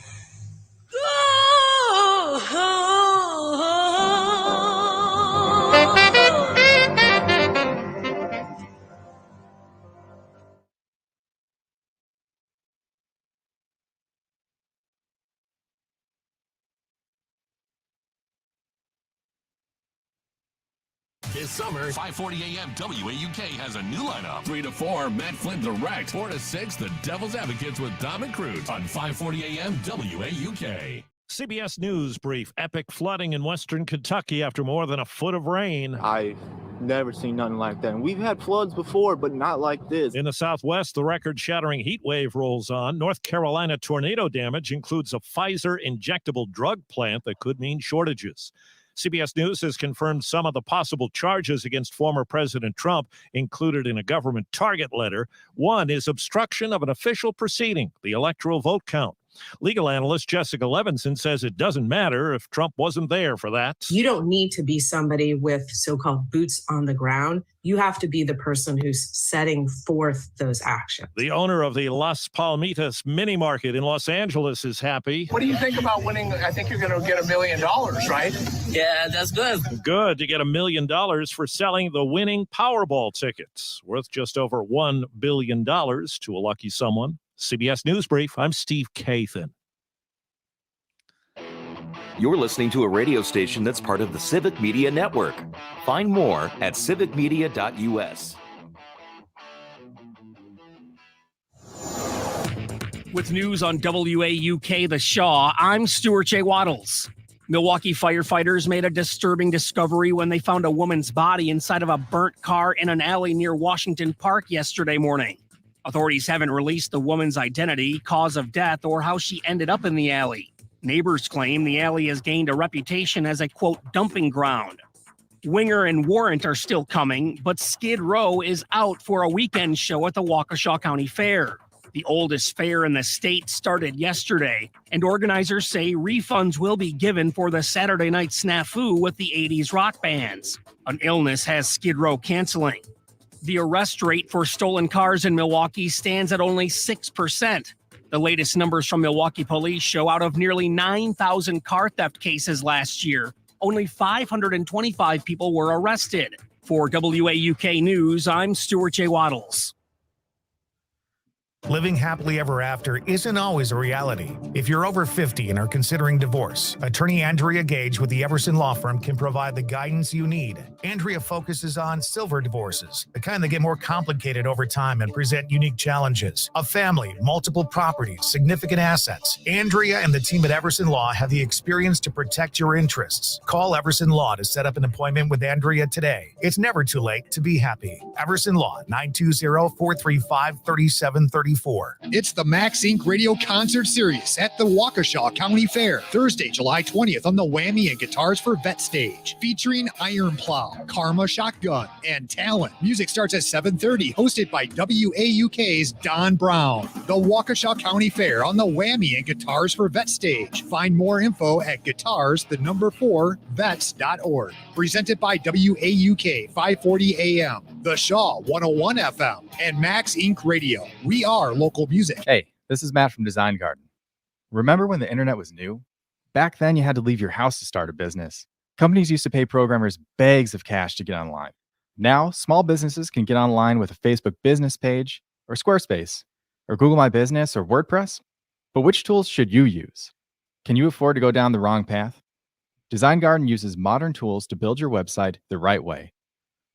This summer, 5:40 a.m. WAUK has a new lineup. 3 to 4, Matt Flynn Direct. 4 to 6, The Devil's Advocates with Dom and Cruz on 5:40 a.m. WAUK. CBS News brief. Epic flooding in western Kentucky after more than a foot of rain. I've never seen nothing like that. And we've had floods before, but not like this. In the Southwest, the record-shattering heat wave rolls on. North Carolina tornado damage includes a Pfizer injectable drug plant that could mean shortages. CBS News has confirmed some of the possible charges against former President Trump included in a government target letter. One is obstruction of an official proceeding, the electoral vote count. Legal analyst Jessica Levinson says it doesn't matter if Trump wasn't there for that. You don't need to be somebody with so-called boots on the ground. You have to be the person who's setting forth those actions. The owner of the Las Palmitas mini market in Los Angeles is happy. What do you think about winning? I think you're going to get $1 million, right? Yeah, that's good. Good to get $1 million for selling the winning Powerball tickets, worth just over $1 billion to a lucky someone. CBS News Brief, I'm Steve Kathan. You're listening to a radio station that's part of the Civic Media Network. Find more at civicmedia.us. With news on WAUK The Shaw, I'm Stuart J. Waddles. Milwaukee firefighters made a disturbing discovery when they found a woman's body inside of a burnt car in an alley near Washington Park yesterday morning. Authorities haven't released the woman's identity, cause of death, or how she ended up in the alley. Neighbors claim the alley has gained a reputation as a, quote, dumping ground. Winger and Warrant are still coming, but Skid Row is out for a weekend show at the Waukesha County Fair. The oldest fair in the state started yesterday, and organizers say refunds will be given for the Saturday night snafu with the 80s rock bands. An illness has Skid Row canceling. The arrest rate for stolen cars in Milwaukee stands at only 6%. The latest numbers from Milwaukee police show out of nearly 9,000 car theft cases last year, only 525 people were arrested. For WAUK News, I'm Stuart J. Waddles. Living happily ever after isn't always a reality. If you're over 50 and are considering divorce, attorney Andrea Gage with the Everson Law Firm can provide the guidance you need. Andrea focuses on silver divorces, the kind that get more complicated over time and present unique challenges. A family, multiple properties, significant assets. Andrea and the team at Everson Law have the experience to protect your interests. Call Everson Law to set up an appointment with Andrea today. It's never too late to be happy. Everson Law, 920-435-3734. It's the Max Inc. Radio Concert Series at the Waukesha County Fair, Thursday, July 20th on the Whammy and Guitars for Vet stage, featuring Iron Plow, Karma Shotgun, and Talon. Music starts at 7:30, hosted by WAUK's Don Brown. The Waukesha County Fair on the Whammy and Guitars for Vet stage. Find more info at guitars4vets.org. Presented by WAUK 540 AM, The Shaw 101 FM, and Max Inc. Radio. We are local music. Hey, this is Matt from Design Garden. Remember when the internet was new? Back then, you had to leave your house to start a business. Companies used to pay programmers bags of cash to get online. Now, small businesses can get online with a Facebook business page, or Squarespace, or Google My Business, or WordPress. But which tools should you use? Can you afford to go down the wrong path? Design Garden uses modern tools to build your website the right way.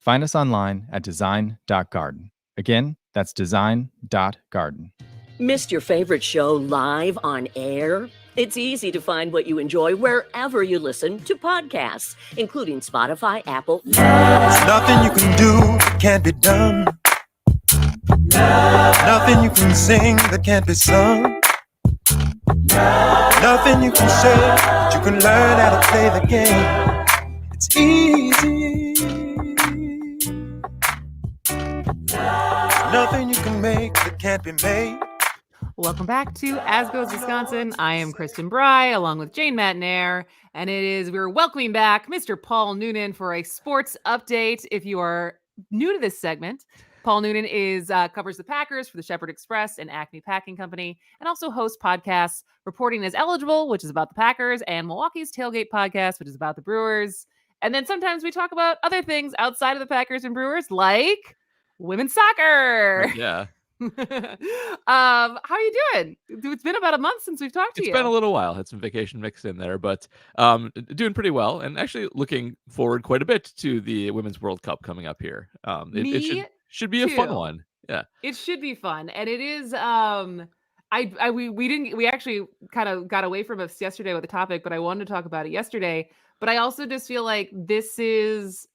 Find us online at design.garden. Again, that's design.garden. Missed your favorite show live on air? It's easy to find what you enjoy wherever you listen to podcasts, including Spotify, Apple. There's nothing you can do that can't be done. Nothing you can sing that can't be sung. Nothing you can say that you can learn how to play the game. It's easy. Nothing you can make that can't be made. Welcome back to As Goes Wisconsin. I am Kristen Bry, along with Jane Matnair, and we're welcoming back Mr. Paul Noonan for a sports update. If you are new to this segment, Paul Noonan covers the Packers for the Shepherd Express and Acme Packing Company, and also hosts podcasts Reporting as Eligible, which is about the Packers, and Milwaukee's Tailgate Podcast, which is about the Brewers. And then sometimes we talk about other things outside of the Packers and Brewers, like women's soccer. Yeah. How you doing? It's been about a month since we've talked to It's you. been a little while. Had some vacation mixed in there, but doing pretty well, and actually looking forward quite a bit to the Women's World Cup coming up here. It should be a fun too. one. Yeah. It should be fun, and it is. We actually kind of got away from us yesterday with the topic, but I wanted to talk about it yesterday. But I also just feel like this is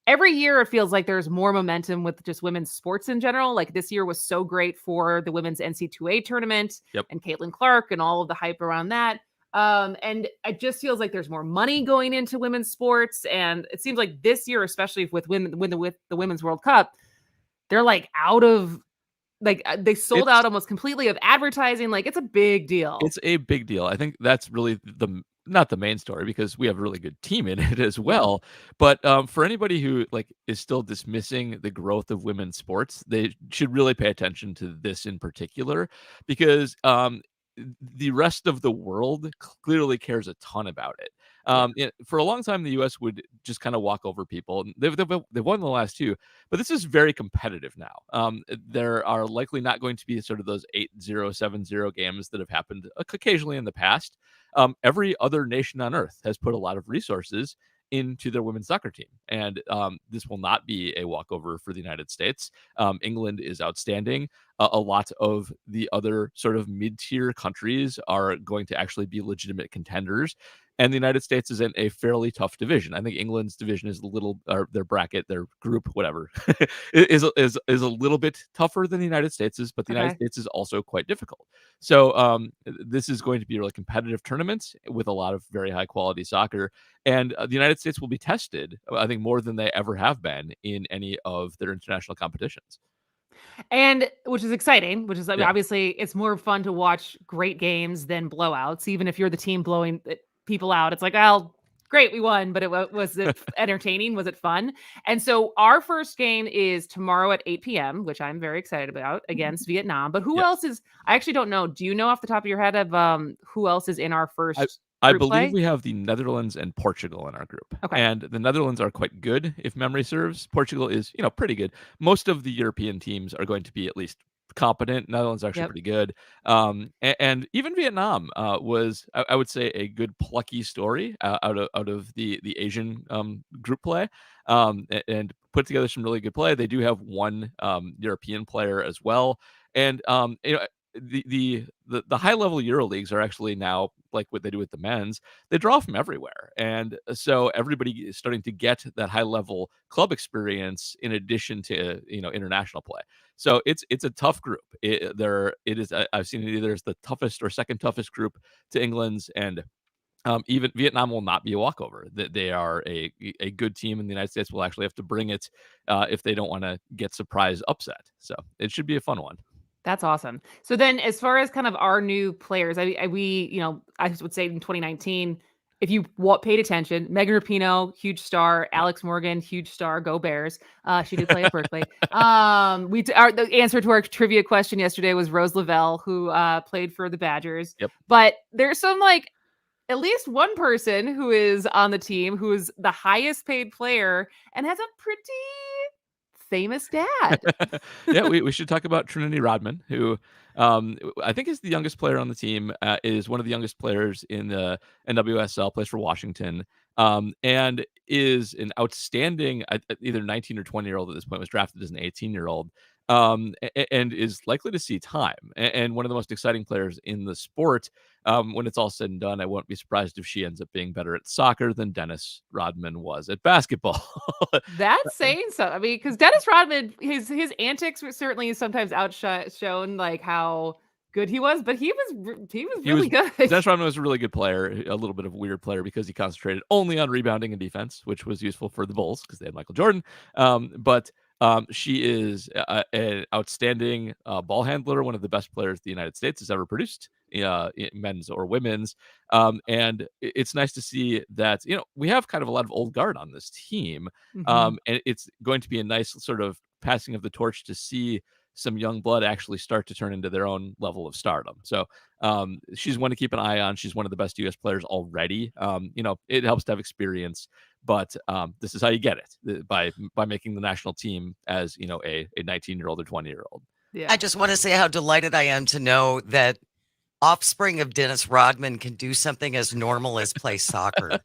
every year it feels like there's more momentum with just women's sports in general. Like this year was so great for the women's NC2A tournament and Caitlin Clark and all of the hype around that. And it just feels like there's more money going into women's sports, and it seems like this year, especially with the Women's World Cup, they're like out of they sold out almost completely of advertising. Like it's a big deal. It's a big deal. I think that's really not the main story because we have a really good team in it as well. But for anybody who is still dismissing the growth of women's sports, they should really pay attention to this in particular because the rest of the world clearly cares a ton about it. For a long time, the U.S. would just kind of walk over people. They've won the last two, but this is very competitive now. There are likely not going to be sort of those 8-0, 7-0 games that have happened occasionally in the past. Every other nation on earth has put a lot of resources into their women's soccer team. And this will not be a walkover for the United States. England is outstanding. A lot of the other sort of mid-tier countries are going to actually be legitimate contenders. And the United States is in a fairly tough division. I think England's division is or their bracket, their group, whatever, is a little bit tougher than the United States is, but the United States is also quite difficult. So this is going to be a really competitive tournament with a lot of very high quality soccer. And the United States will be tested, I think, more than they ever have been in any of their international competitions. And which is exciting, which is obviously it's more fun to watch great games than blowouts. Even if you're the team blowing people out, it's like, oh, great, we won, but was it entertaining? Was it fun? And so our first game is tomorrow at 8 p.m., which I'm very excited about, against Vietnam. But who else is? I actually don't know. Do you know off the top of your head of who else is in our first? I believe we have the Netherlands and Portugal in our group. Okay. And the Netherlands are quite good, if memory serves. Portugal is, pretty good. Most of the European teams are going to be at least competent. Netherlands are actually pretty good. And even Vietnam was, I would say, a good plucky story out of the Asian group play and put together some really good play. They do have one European player as well. And, the high level Euro leagues are actually now like what they do with the men's. They draw from everywhere, and so everybody is starting to get that high level club experience in addition to international play. So it's a tough group. It is. I've seen it either as the toughest or second toughest group to England's, and even Vietnam will not be a walkover. They are a good team, and the United States will actually have to bring it if they don't want to get surprise upset. So it should be a fun one. That's awesome. So then as far as kind of our new players, I would say in 2019, if you paid attention, Megan Rapinoe, huge star, Alex Morgan, huge star, go Bears. She did play at Berkeley. The answer to our trivia question yesterday was Rose Lavelle, who played for the Badgers. Yep. But there's some at least one person who is on the team who is the highest paid player and has a pretty famous dad. Yeah, we should talk about Trinity Rodman, who I think is the youngest player on the team, is one of the youngest players in the NWSL, plays for Washington, and is an outstanding either 19 or 20-year-old at this point, was drafted as an 18-year-old, and is likely to see time, and one of the most exciting players in the sport. When it's all said and done, I won't be surprised if she ends up being better at soccer than Dennis Rodman was at basketball. That's saying so. I mean, because Dennis Rodman, his antics were certainly sometimes outshone like how good he was, but he was really good. Dennis Rodman was a really good player, a little bit of a weird player because he concentrated only on rebounding and defense, which was useful for the Bulls because they had Michael Jordan. But she is an outstanding ball handler, one of the best players the United States has ever produced, men's or women's. And it's nice to see that, we have kind of a lot of old guard on this team. And it's going to be a nice sort of passing of the torch to see some young blood actually start to turn into their own level of stardom. So she's one to keep an eye on. She's one of the best U.S. players already. It helps to have experience, but this is how you get it by making the national team as a 19-year-old or 20-year-old. I just want to say how delighted I am to know that offspring of Dennis Rodman can do something as normal as play soccer.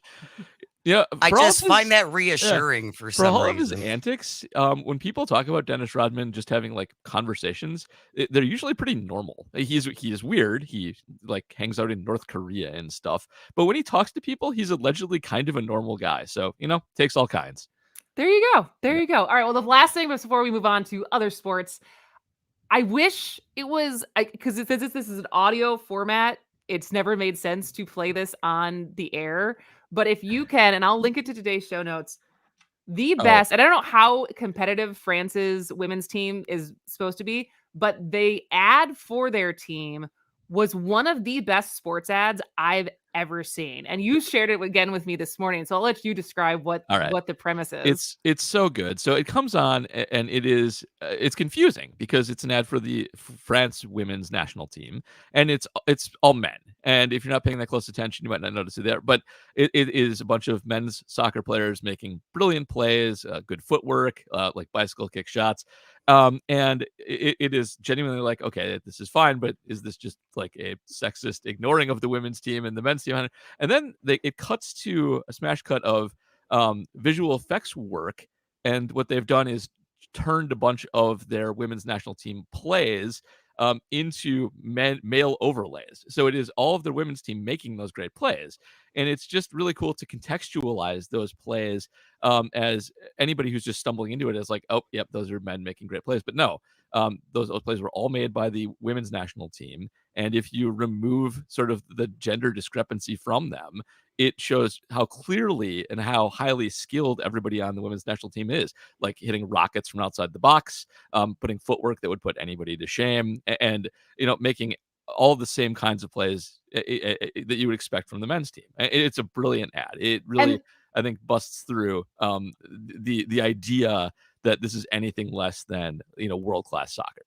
Yeah, I for all just of find his- that reassuring for For some all of his reason. antics, when people talk about Dennis Rodman just having like conversations, they're usually pretty normal. He is weird. He like hangs out in North Korea and stuff. But when he talks to people, he's allegedly kind of a normal guy. So takes all kinds. There you go. There you go. All right. Well, the last thing before we move on to other sports, I wish it was because since this is an audio format, it's never made sense to play this on the air. But if you can, and I'll link it to today's show notes, the Oh. best, and I don't know how competitive France's women's team is supposed to be, but the ad for their team was one of the best sports ads I've ever seen. And you shared it again with me this morning. So I'll let you describe what All right. the premise is. It's so good. So it comes on and it's confusing because it's an ad for the France women's national team and it's all men. And if you're not paying that close attention, you might not notice it there. But it is a bunch of men's soccer players making brilliant plays, good footwork, like bicycle kick shots. And it is genuinely like, okay, this is fine, but is this just like a sexist ignoring of the women's team and the men's team? And then it cuts to a smash cut of visual effects work, and what they've done is turned a bunch of their women's national team plays into male overlays. So it is all of their women's team making those great plays, and it's just really cool to contextualize those plays as anybody who's just stumbling into it as like, oh, yep, those are men making great plays. But no, those plays were all made by the women's national team, and if you remove sort of the gender discrepancy from them, it shows how clearly and how highly skilled everybody on the women's national team is, like hitting rockets from outside the box, putting footwork that would put anybody to shame, and making all the same kinds of plays that you would expect from the men's team. It's a brilliant ad. It really, I think, busts through the idea that this is anything less than world-class soccer.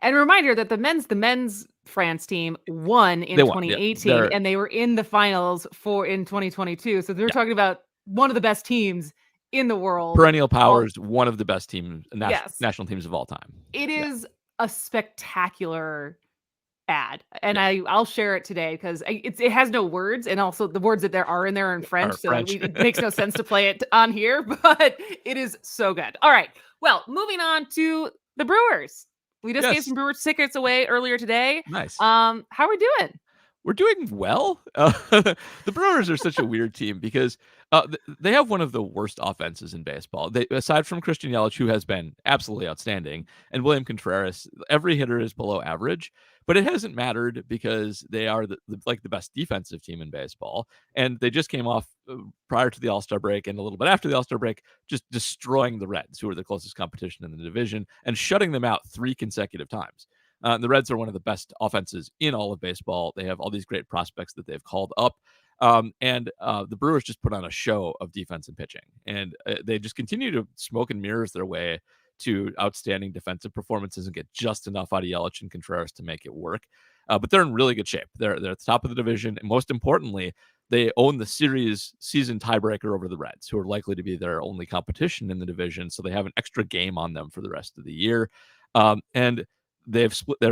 And a reminder that the men's France team won in They won, yeah. 2018, and they were in the finals in 2022. So they're talking about one of the best teams in the world. Perennial powers, one of the best teams, Yes. national teams of all time. It is a spectacular ad, and I'll share it today because it has no words, and also the words that there are in there are in French, it makes no sense to play it on here, but it is so good. All right, well, moving on to the Brewers. We just gave some Brewers tickets away earlier today. Nice. How are we doing? We're doing well. The Brewers are such a weird team because they have one of the worst offenses in baseball. Aside from Christian Yelich, who has been absolutely outstanding, and William Contreras, every hitter is below average. But it hasn't mattered because they are the best defensive team in baseball, and they just came off prior to the All-Star break and a little bit after the All-Star break, just destroying the Reds, who are the closest competition in the division, and shutting them out 3 consecutive times. The Reds are one of the best offenses in all of baseball. They have all these great prospects that they've called up. And the Brewers just put on a show of defense and pitching. And they just continue to smoke and mirrors their way to outstanding defensive performances and get just enough out of Yelich and Contreras to make it work. But they're in really good shape. They're at the top of the division. And most importantly, they own the series season tiebreaker over the Reds, who are likely to be their only competition in the division. So they have an extra game on them for the rest of the year. And they're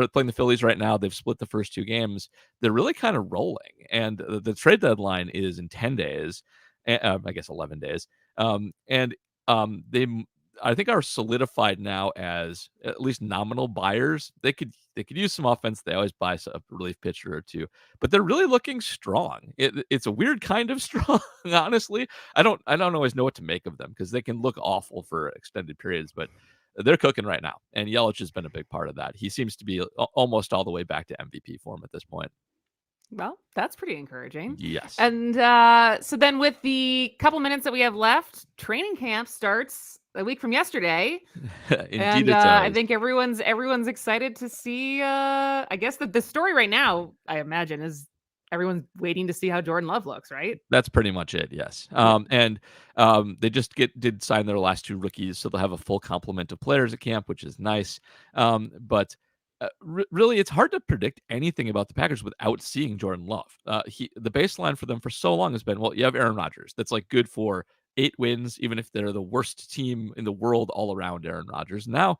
playing the Phillies right now. They've split the first 2 games. They're really kind of rolling. And the trade deadline is in 10 days, I guess 11 days. They, I think, are solidified now as at least nominal buyers. They could use some offense. They always buy a relief pitcher or 2, but they're really looking strong. It's a weird kind of strong, honestly. I don't always know what to make of them because they can look awful for extended periods, but they're cooking right now. And Yelich has been a big part of that. He seems to be almost all the way back to MVP form at this point. Well, that's pretty encouraging. Yes. And so then with the couple minutes that we have left, training camp starts a week from yesterday. Indeed, and it does. I think everyone's excited to see. I guess the story right now, I imagine, is everyone's waiting to see how Jordan Love looks, right? That's pretty much it. Yes. They just did sign their last 2 rookies, so they'll have a full complement of players at camp, which is nice. But really, it's hard to predict anything about the Packers without seeing Jordan Love. The baseline for them for so long has been, well, you have Aaron Rodgers. That's like good for 8 wins, even if they're the worst team in the world all around Aaron Rodgers. Now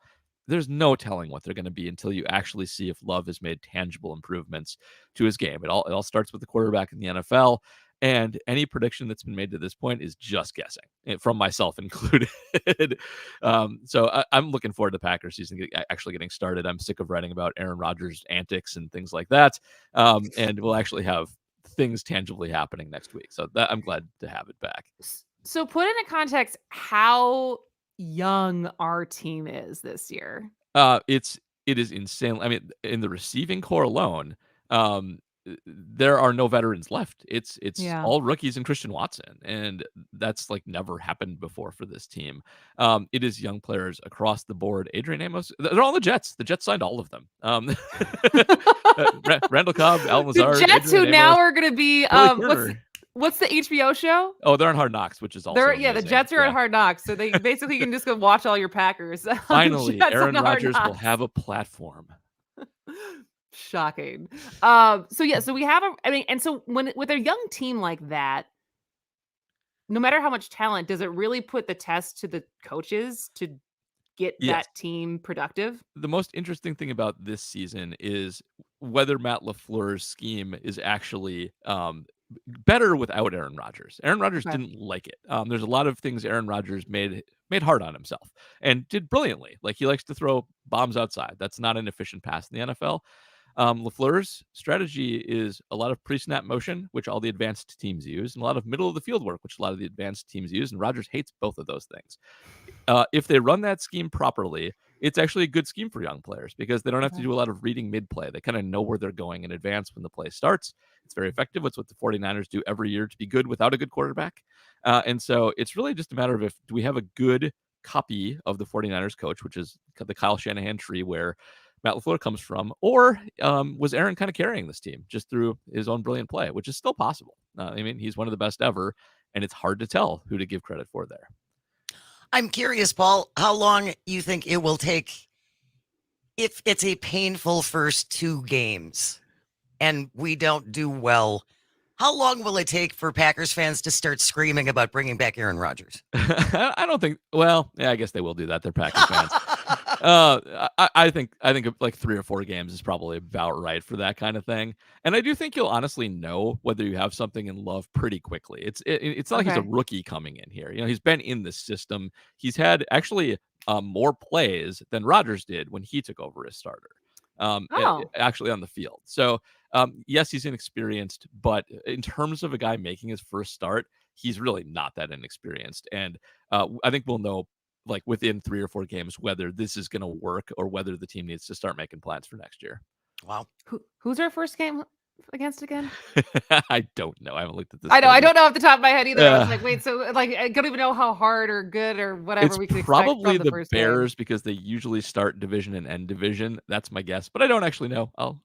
there's no telling what they're going to be until you actually see if Love has made tangible improvements to his game. It all starts with the quarterback in the NFL, and any prediction that's been made to this point is just guessing, from myself included. So I'm looking forward to the Packers season actually getting started. I'm sick of writing about Aaron Rodgers' antics and things like that, and we'll actually have things tangibly happening next week. So I'm glad to have it back. So put into context how young our team is this year. It is insane. I mean, in the receiving core alone, there are no veterans left. It's Yeah. all rookies and Christian Watson, and that's like never happened before for this team. It is young players across the board. Adrian Amos, they're all the Jets. The Jets signed all of them. Randall Cobb, Al Lazard, The Jets, Adrian who now Amos, are going to be Billy what's the HBO show? Oh, they're on Hard Knocks, which is also The amazing. Jets are at Hard Knocks, so they basically can just go watch all your Packers. Finally, Jets Aaron on Hard Rodgers will Knocks. have a platform. Shocking. So we have and so with a young team like that, no matter how much talent, does it really put the test to the coaches to get Yes. that team productive? The most interesting thing about this season is whether Matt LaFleur's scheme is actually better without Aaron Rodgers. Aaron Rodgers Okay. didn't like it. There's a lot of things Aaron Rodgers made hard on himself and did brilliantly. Like, he likes to throw bombs outside. That's not an efficient pass in the NFL. LaFleur's strategy is a lot of pre-snap motion, which all the advanced teams use, and a lot of middle of the field work, which a lot of the advanced teams use. And Rodgers hates both of those things. If they run that scheme properly, it's actually a good scheme for young players because they don't have to do a lot of reading mid-play. They kind of know where they're going in advance when the play starts. It's very effective. It's what the 49ers do every year to be good without a good quarterback. And so it's really just a matter of do we have a good copy of the 49ers coach, which is the Kyle Shanahan tree where Matt LaFleur comes from, or was Aaron kind of carrying this team just through his own brilliant play, which is still possible. I mean, he's one of the best ever, and it's hard to tell who to give credit for there. I'm curious, Paul, how long you think it will take if it's a painful first 2 games and we don't do well? How long will it take for Packers fans to start screaming about bringing back Aaron Rodgers? I don't think. Well, yeah, I guess they will do that. They're Packers fans. I think like 3 or 4 games is probably about right for that kind of thing. And I do think you'll honestly know whether you have something in Love pretty quickly. It's not like he's a rookie coming in here. You know, he's been in the system. He's had actually more plays than Rodgers did when he took over as starter. Actually on the field. So yes, he's inexperienced, but in terms of a guy making his first start, he's really not that inexperienced. And I think we'll know like within 3 or 4 games whether this is going to work or whether the team needs to start making plans for next year. Wow. Who's our first game against again? I don't know. I haven't looked at this. I don't know off the top of my head either. I was like, wait, so like I don't even know how hard or good or whatever we could expect probably from the the first Bears because they usually start division and end division. That's my guess, but I don't actually know. We'll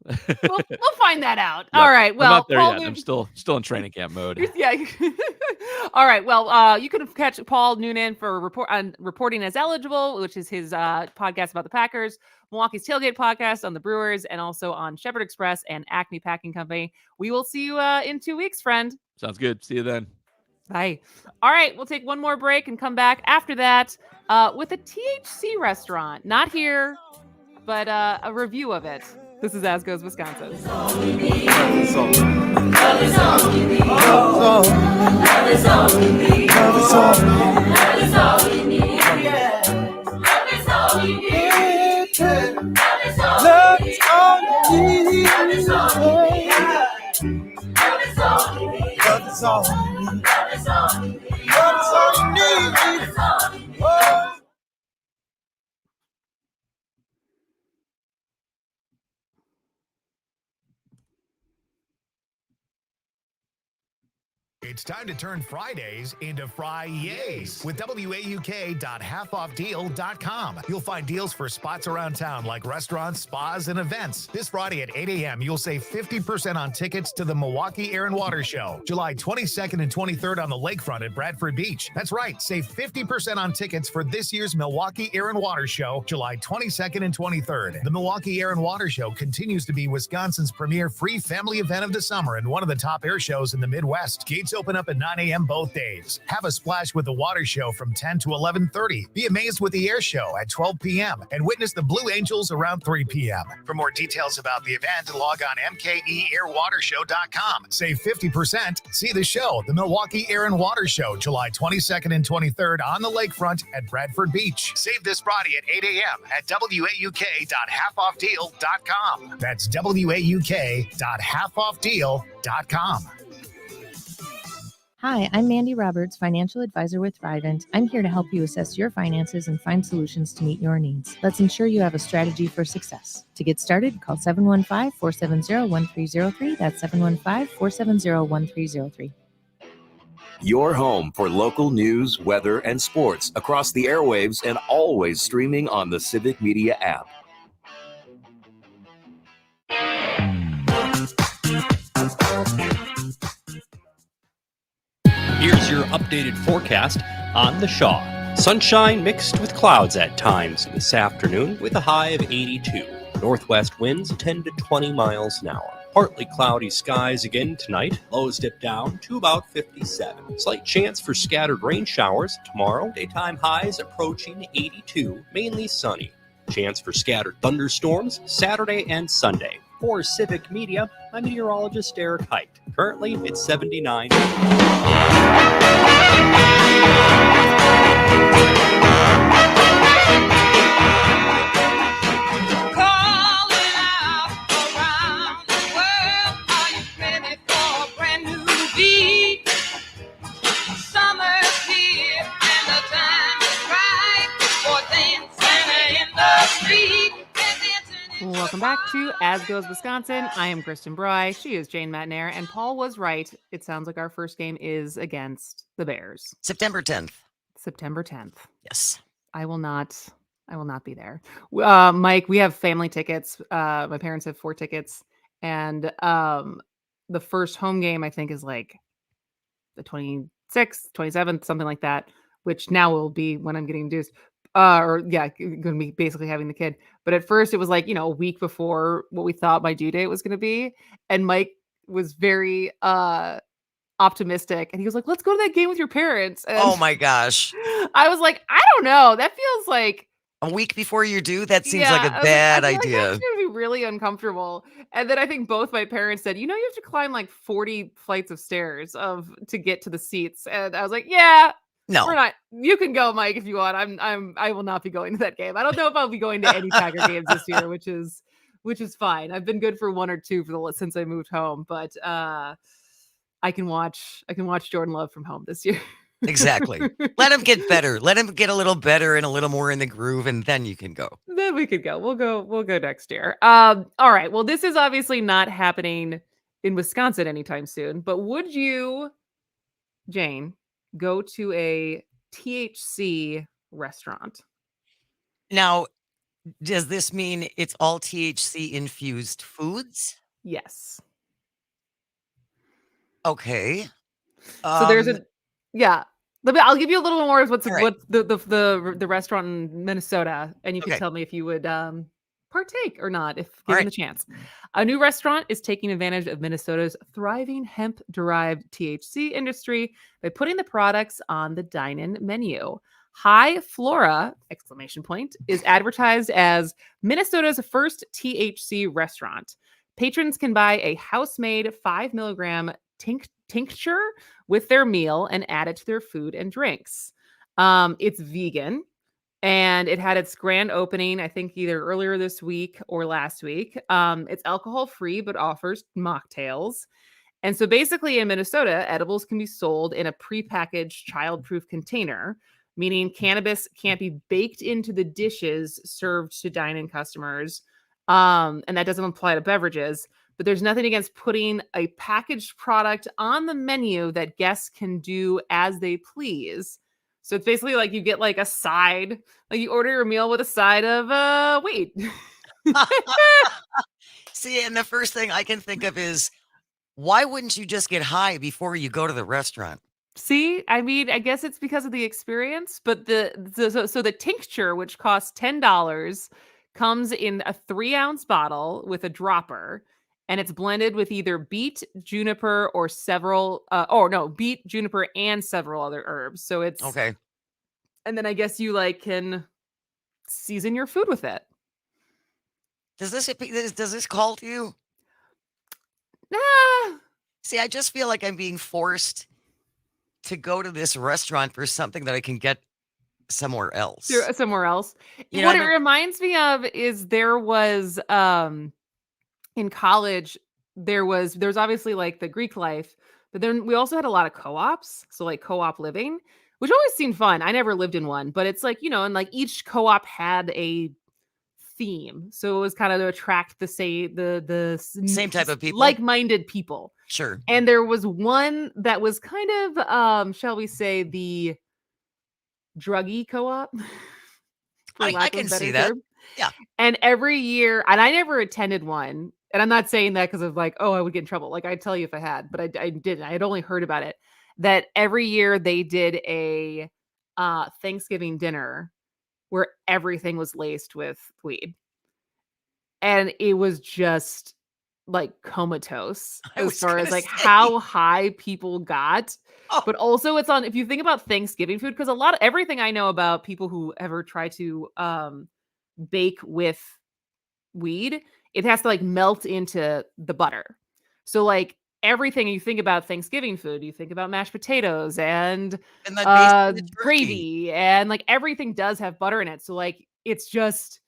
find that out. Yeah, All right. I'm Well, not there Paul yet. I'm still in training camp mode. Yeah. All right. Well, you can catch Paul Noonan for Reporting as Eligible, which is his podcast about the Packers, Milwaukee's Tailgate podcast on the Brewers, and also on Shepherd Express and Acme Packing Company. We will see you in 2 weeks, friend. Sounds good. See you then. Bye. All right. We'll take one more break and come back after that with a THC restaurant. Not here, but a review of it. This is As Goes Wisconsin. It's time to turn Fridays into Fri-yays with WAUK.halfoffdeal.com. You'll find deals for spots around town like restaurants, spas, and events. This Friday at 8 a.m., you'll save 50% on tickets to the Milwaukee Air and Water Show, July 22nd and 23rd on the lakefront at Bradford Beach. That's right, save 50% on tickets for this year's Milwaukee Air and Water Show, July 22nd and 23rd. The Milwaukee Air and Water Show continues to be Wisconsin's premier free family event of the summer and one of the top air shows in the Midwest. Gates open open up at 9 a.m. both days. Have a splash with the water show from 10 to 11:30. Be amazed with the air show at 12 p.m. and witness the Blue Angels around 3 p.m. For more details about the event, log on mkeairwatershow.com. Save 50%. See the show, the Milwaukee Air and Water Show, July 22nd and 23rd on the lakefront at Bradford Beach. Save this Friday at 8 a.m. at wauk.halfoffdeal.com. That's wauk.halfoffdeal.com. Hi, I'm Mandy Roberts, financial advisor with Thrivent. I'm here to help you assess your finances and find solutions to meet your needs. Let's ensure you have a strategy for success. To get started, call 715-470-1303. That's 715-470-1303. Your home for local news, weather, and sports across the airwaves and always streaming on the Civic Media app. Here's your updated forecast on the Shaw. Sunshine mixed with clouds at times this afternoon with a high of 82. Northwest winds 10 to 20 miles an hour. Partly cloudy skies again tonight. Lows dip down to about 57. Slight chance for scattered rain showers tomorrow. Daytime highs approaching 82, mainly sunny. Chance for scattered thunderstorms Saturday and Sunday. For Civic Media, I'm meteorologist Eric Height. Currently, it's 79. Welcome back to As Goes Wisconsin. I am Kristen Bry. She is Jane Matnair. And Paul was right. It sounds like our first game is against the Bears. September 10th. September 10th. Yes. I will not be there. Mike, we have family tickets. My parents have 4 tickets. And the first home game, I think, is like the 26th, 27th, something like that, which now will be when I'm getting induced. Going to be basically having the kid. But at first it was like, a week before what we thought my due date was going to be. And Mike was very optimistic. And he was like, let's go to that game with your parents. And oh my gosh. I was like, I don't know. That feels like a week before you're due. That seems like a bad idea. Like, that's going to be really uncomfortable. And then I think both my parents said, you have to climb like 40 flights of stairs to get to the seats. And I was like, yeah. No, we're not. You can go, Mike, if you want. I will not be going to that game. I don't know if I'll be going to any Packer games this year, which is fine. I've been good for 1 or 2 since I moved home, but I can watch Jordan Love from home this year. Exactly. Let him get better. Let him get a little better and a little more in the groove, and then you can go. Then we could go. We'll go next year. All right. Well, this is obviously not happening in Wisconsin anytime soon, but would you, Jane, go to a THC restaurant? Now, does this mean it's all THC infused foods? Yes. Okay. So there's I'll give you a little more of what's the restaurant in Minnesota, and you can tell me if you would partake or not if given the chance. A new restaurant is taking advantage of Minnesota's thriving hemp-derived THC industry by putting the products on the dine-in menu. High Flora, ! Is advertised as Minnesota's first THC restaurant. Patrons can buy a house-made 5 milligram tincture with their meal and add it to their food and drinks. It's vegan. And it had its grand opening, I think, either earlier this week or last week. It's alcohol-free, but offers mocktails. And so basically in Minnesota, edibles can be sold in a prepackaged child-proof container, meaning cannabis can't be baked into the dishes served to dine-in customers. And that doesn't apply to beverages. But there's nothing against putting a packaged product on the menu that guests can do as they please. So it's basically like you get like a side, like you order your meal with a side of weed. See, and the first thing I can think of is, why wouldn't you just get high before you go to the restaurant? See, I mean, I guess it's because of the experience, but the tincture, which costs $10, comes in a 3-ounce bottle with a dropper. and it's blended with either beet, juniper, or beet, juniper, and several other herbs. So it's Okay. And then I guess you can season your food with it. Does this call to you? Ah, See, I just feel like I'm being forced to go to this restaurant for something that I can get somewhere else. somewhere else. You know, What I it mean- reminds me of is there was in college there's obviously like the Greek life, but then we also had a lot of co-ops, so like co-op living, which always seemed fun. I never lived in one, but it's like, and like each co-op had a theme, so it was kind of to attract the Same type of people. like-minded people. Sure. And there was one that was kind of shall we say, the druggy co-op. I can see that. Yeah. And every year, and I never attended one, and I'm not saying that because of like, oh, I would get in trouble. Like, I'd tell you if I had, but I didn't. I had only heard about it. That every year they did a Thanksgiving dinner where everything was laced with weed. And it was just like comatose as far as like how high people got. But also it's on, if you think about Thanksgiving food, because everything I know about people who ever try to bake with weed, it has to like melt into the butter. So like everything you think about Thanksgiving food, you think about mashed potatoes and gravy, and like everything does have butter in it. So like it's just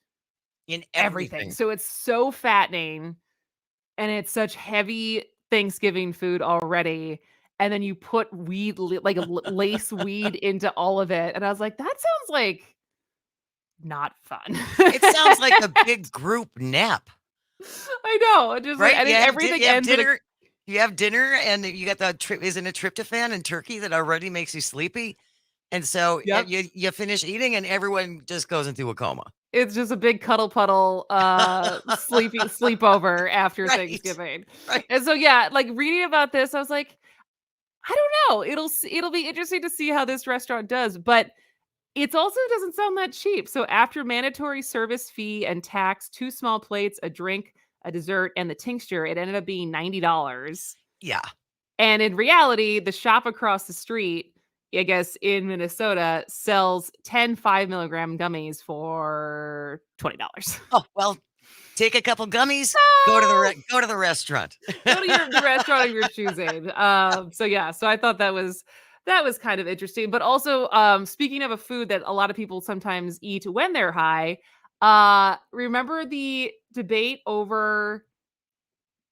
in everything. So it's so fattening, and it's such heavy Thanksgiving food already. And then you put weed, like lace weed into all of it. And I was like, that sounds like not fun. It sounds like a big group nap. I know. Just right? Like, and everything ends with you have dinner, and you got the isn't it tryptophan and turkey that already makes you sleepy? And so you finish eating, and everyone just goes into a coma. It's just a big cuddle puddle sleepover after Thanksgiving. Right. And so like reading about this, I was like, I don't know. It'll be interesting to see how this restaurant does, but it also doesn't sound that cheap. So after mandatory service fee and tax, 2 small plates, a drink, a dessert, and the tincture, it ended up being $90. Yeah. And in reality, the shop across the street, I guess in Minnesota, sells 10 5-milligram gummies for $20. Oh, well, take a couple gummies, go to the restaurant. Go to the restaurant of your choosing. So I thought that was kind of interesting. But also, speaking of a food that a lot of people sometimes eat when they're high, remember the debate over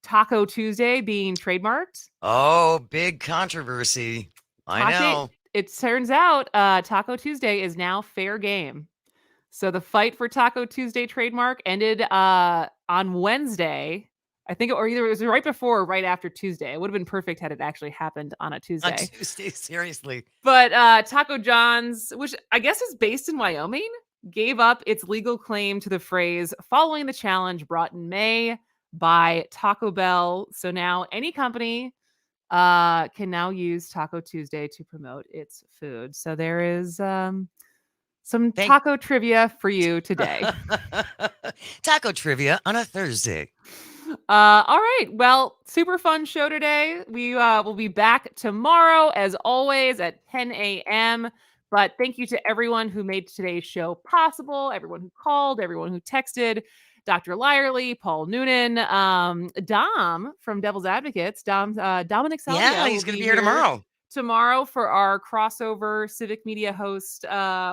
Taco Tuesday being trademarked? Oh, big controversy. I know. It turns out Taco Tuesday is now fair game. So the fight for Taco Tuesday trademark ended on Wednesday. I think, or either it was right before or right after Tuesday. It would have been perfect had it actually happened on a Tuesday. On Tuesday, seriously. But Taco John's, which I guess is based in Wyoming, gave up its legal claim to the phrase following the challenge brought in May by Taco Bell. So now any company can now use Taco Tuesday to promote its food. So there is some taco trivia for you today. Taco trivia on a Thursday. All right. Well, super fun show today. We will be back tomorrow, as always, at 10 a.m. But thank you to everyone who made today's show possible, everyone who called, everyone who texted, Dr. Lylerly, Paul Noonan, Dom from Devil's Advocates, Dominic Salvia. Yeah, he's going to be here tomorrow. Tomorrow for our crossover Civic Media Host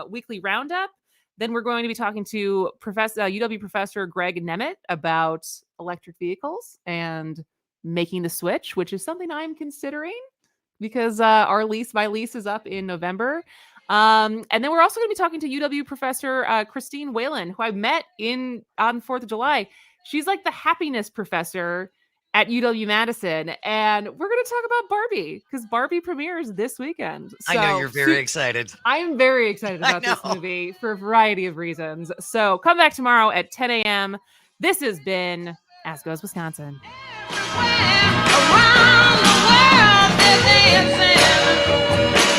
weekly roundup. Then we're going to be talking to UW professor Greg Nemeth about electric vehicles and making the switch, which is something I'm considering because my lease is up in November. And then we're also going to be talking to UW professor Christine Whalen, who I met on 4th of July. She's like the happiness professor at UW-Madison, and we're going to talk about Barbie because Barbie premieres this weekend. I know you're very excited. I'm very excited about this movie for a variety of reasons. So come back tomorrow at 10 a.m. This has been As Goes Wisconsin. Around the world, they're dancing.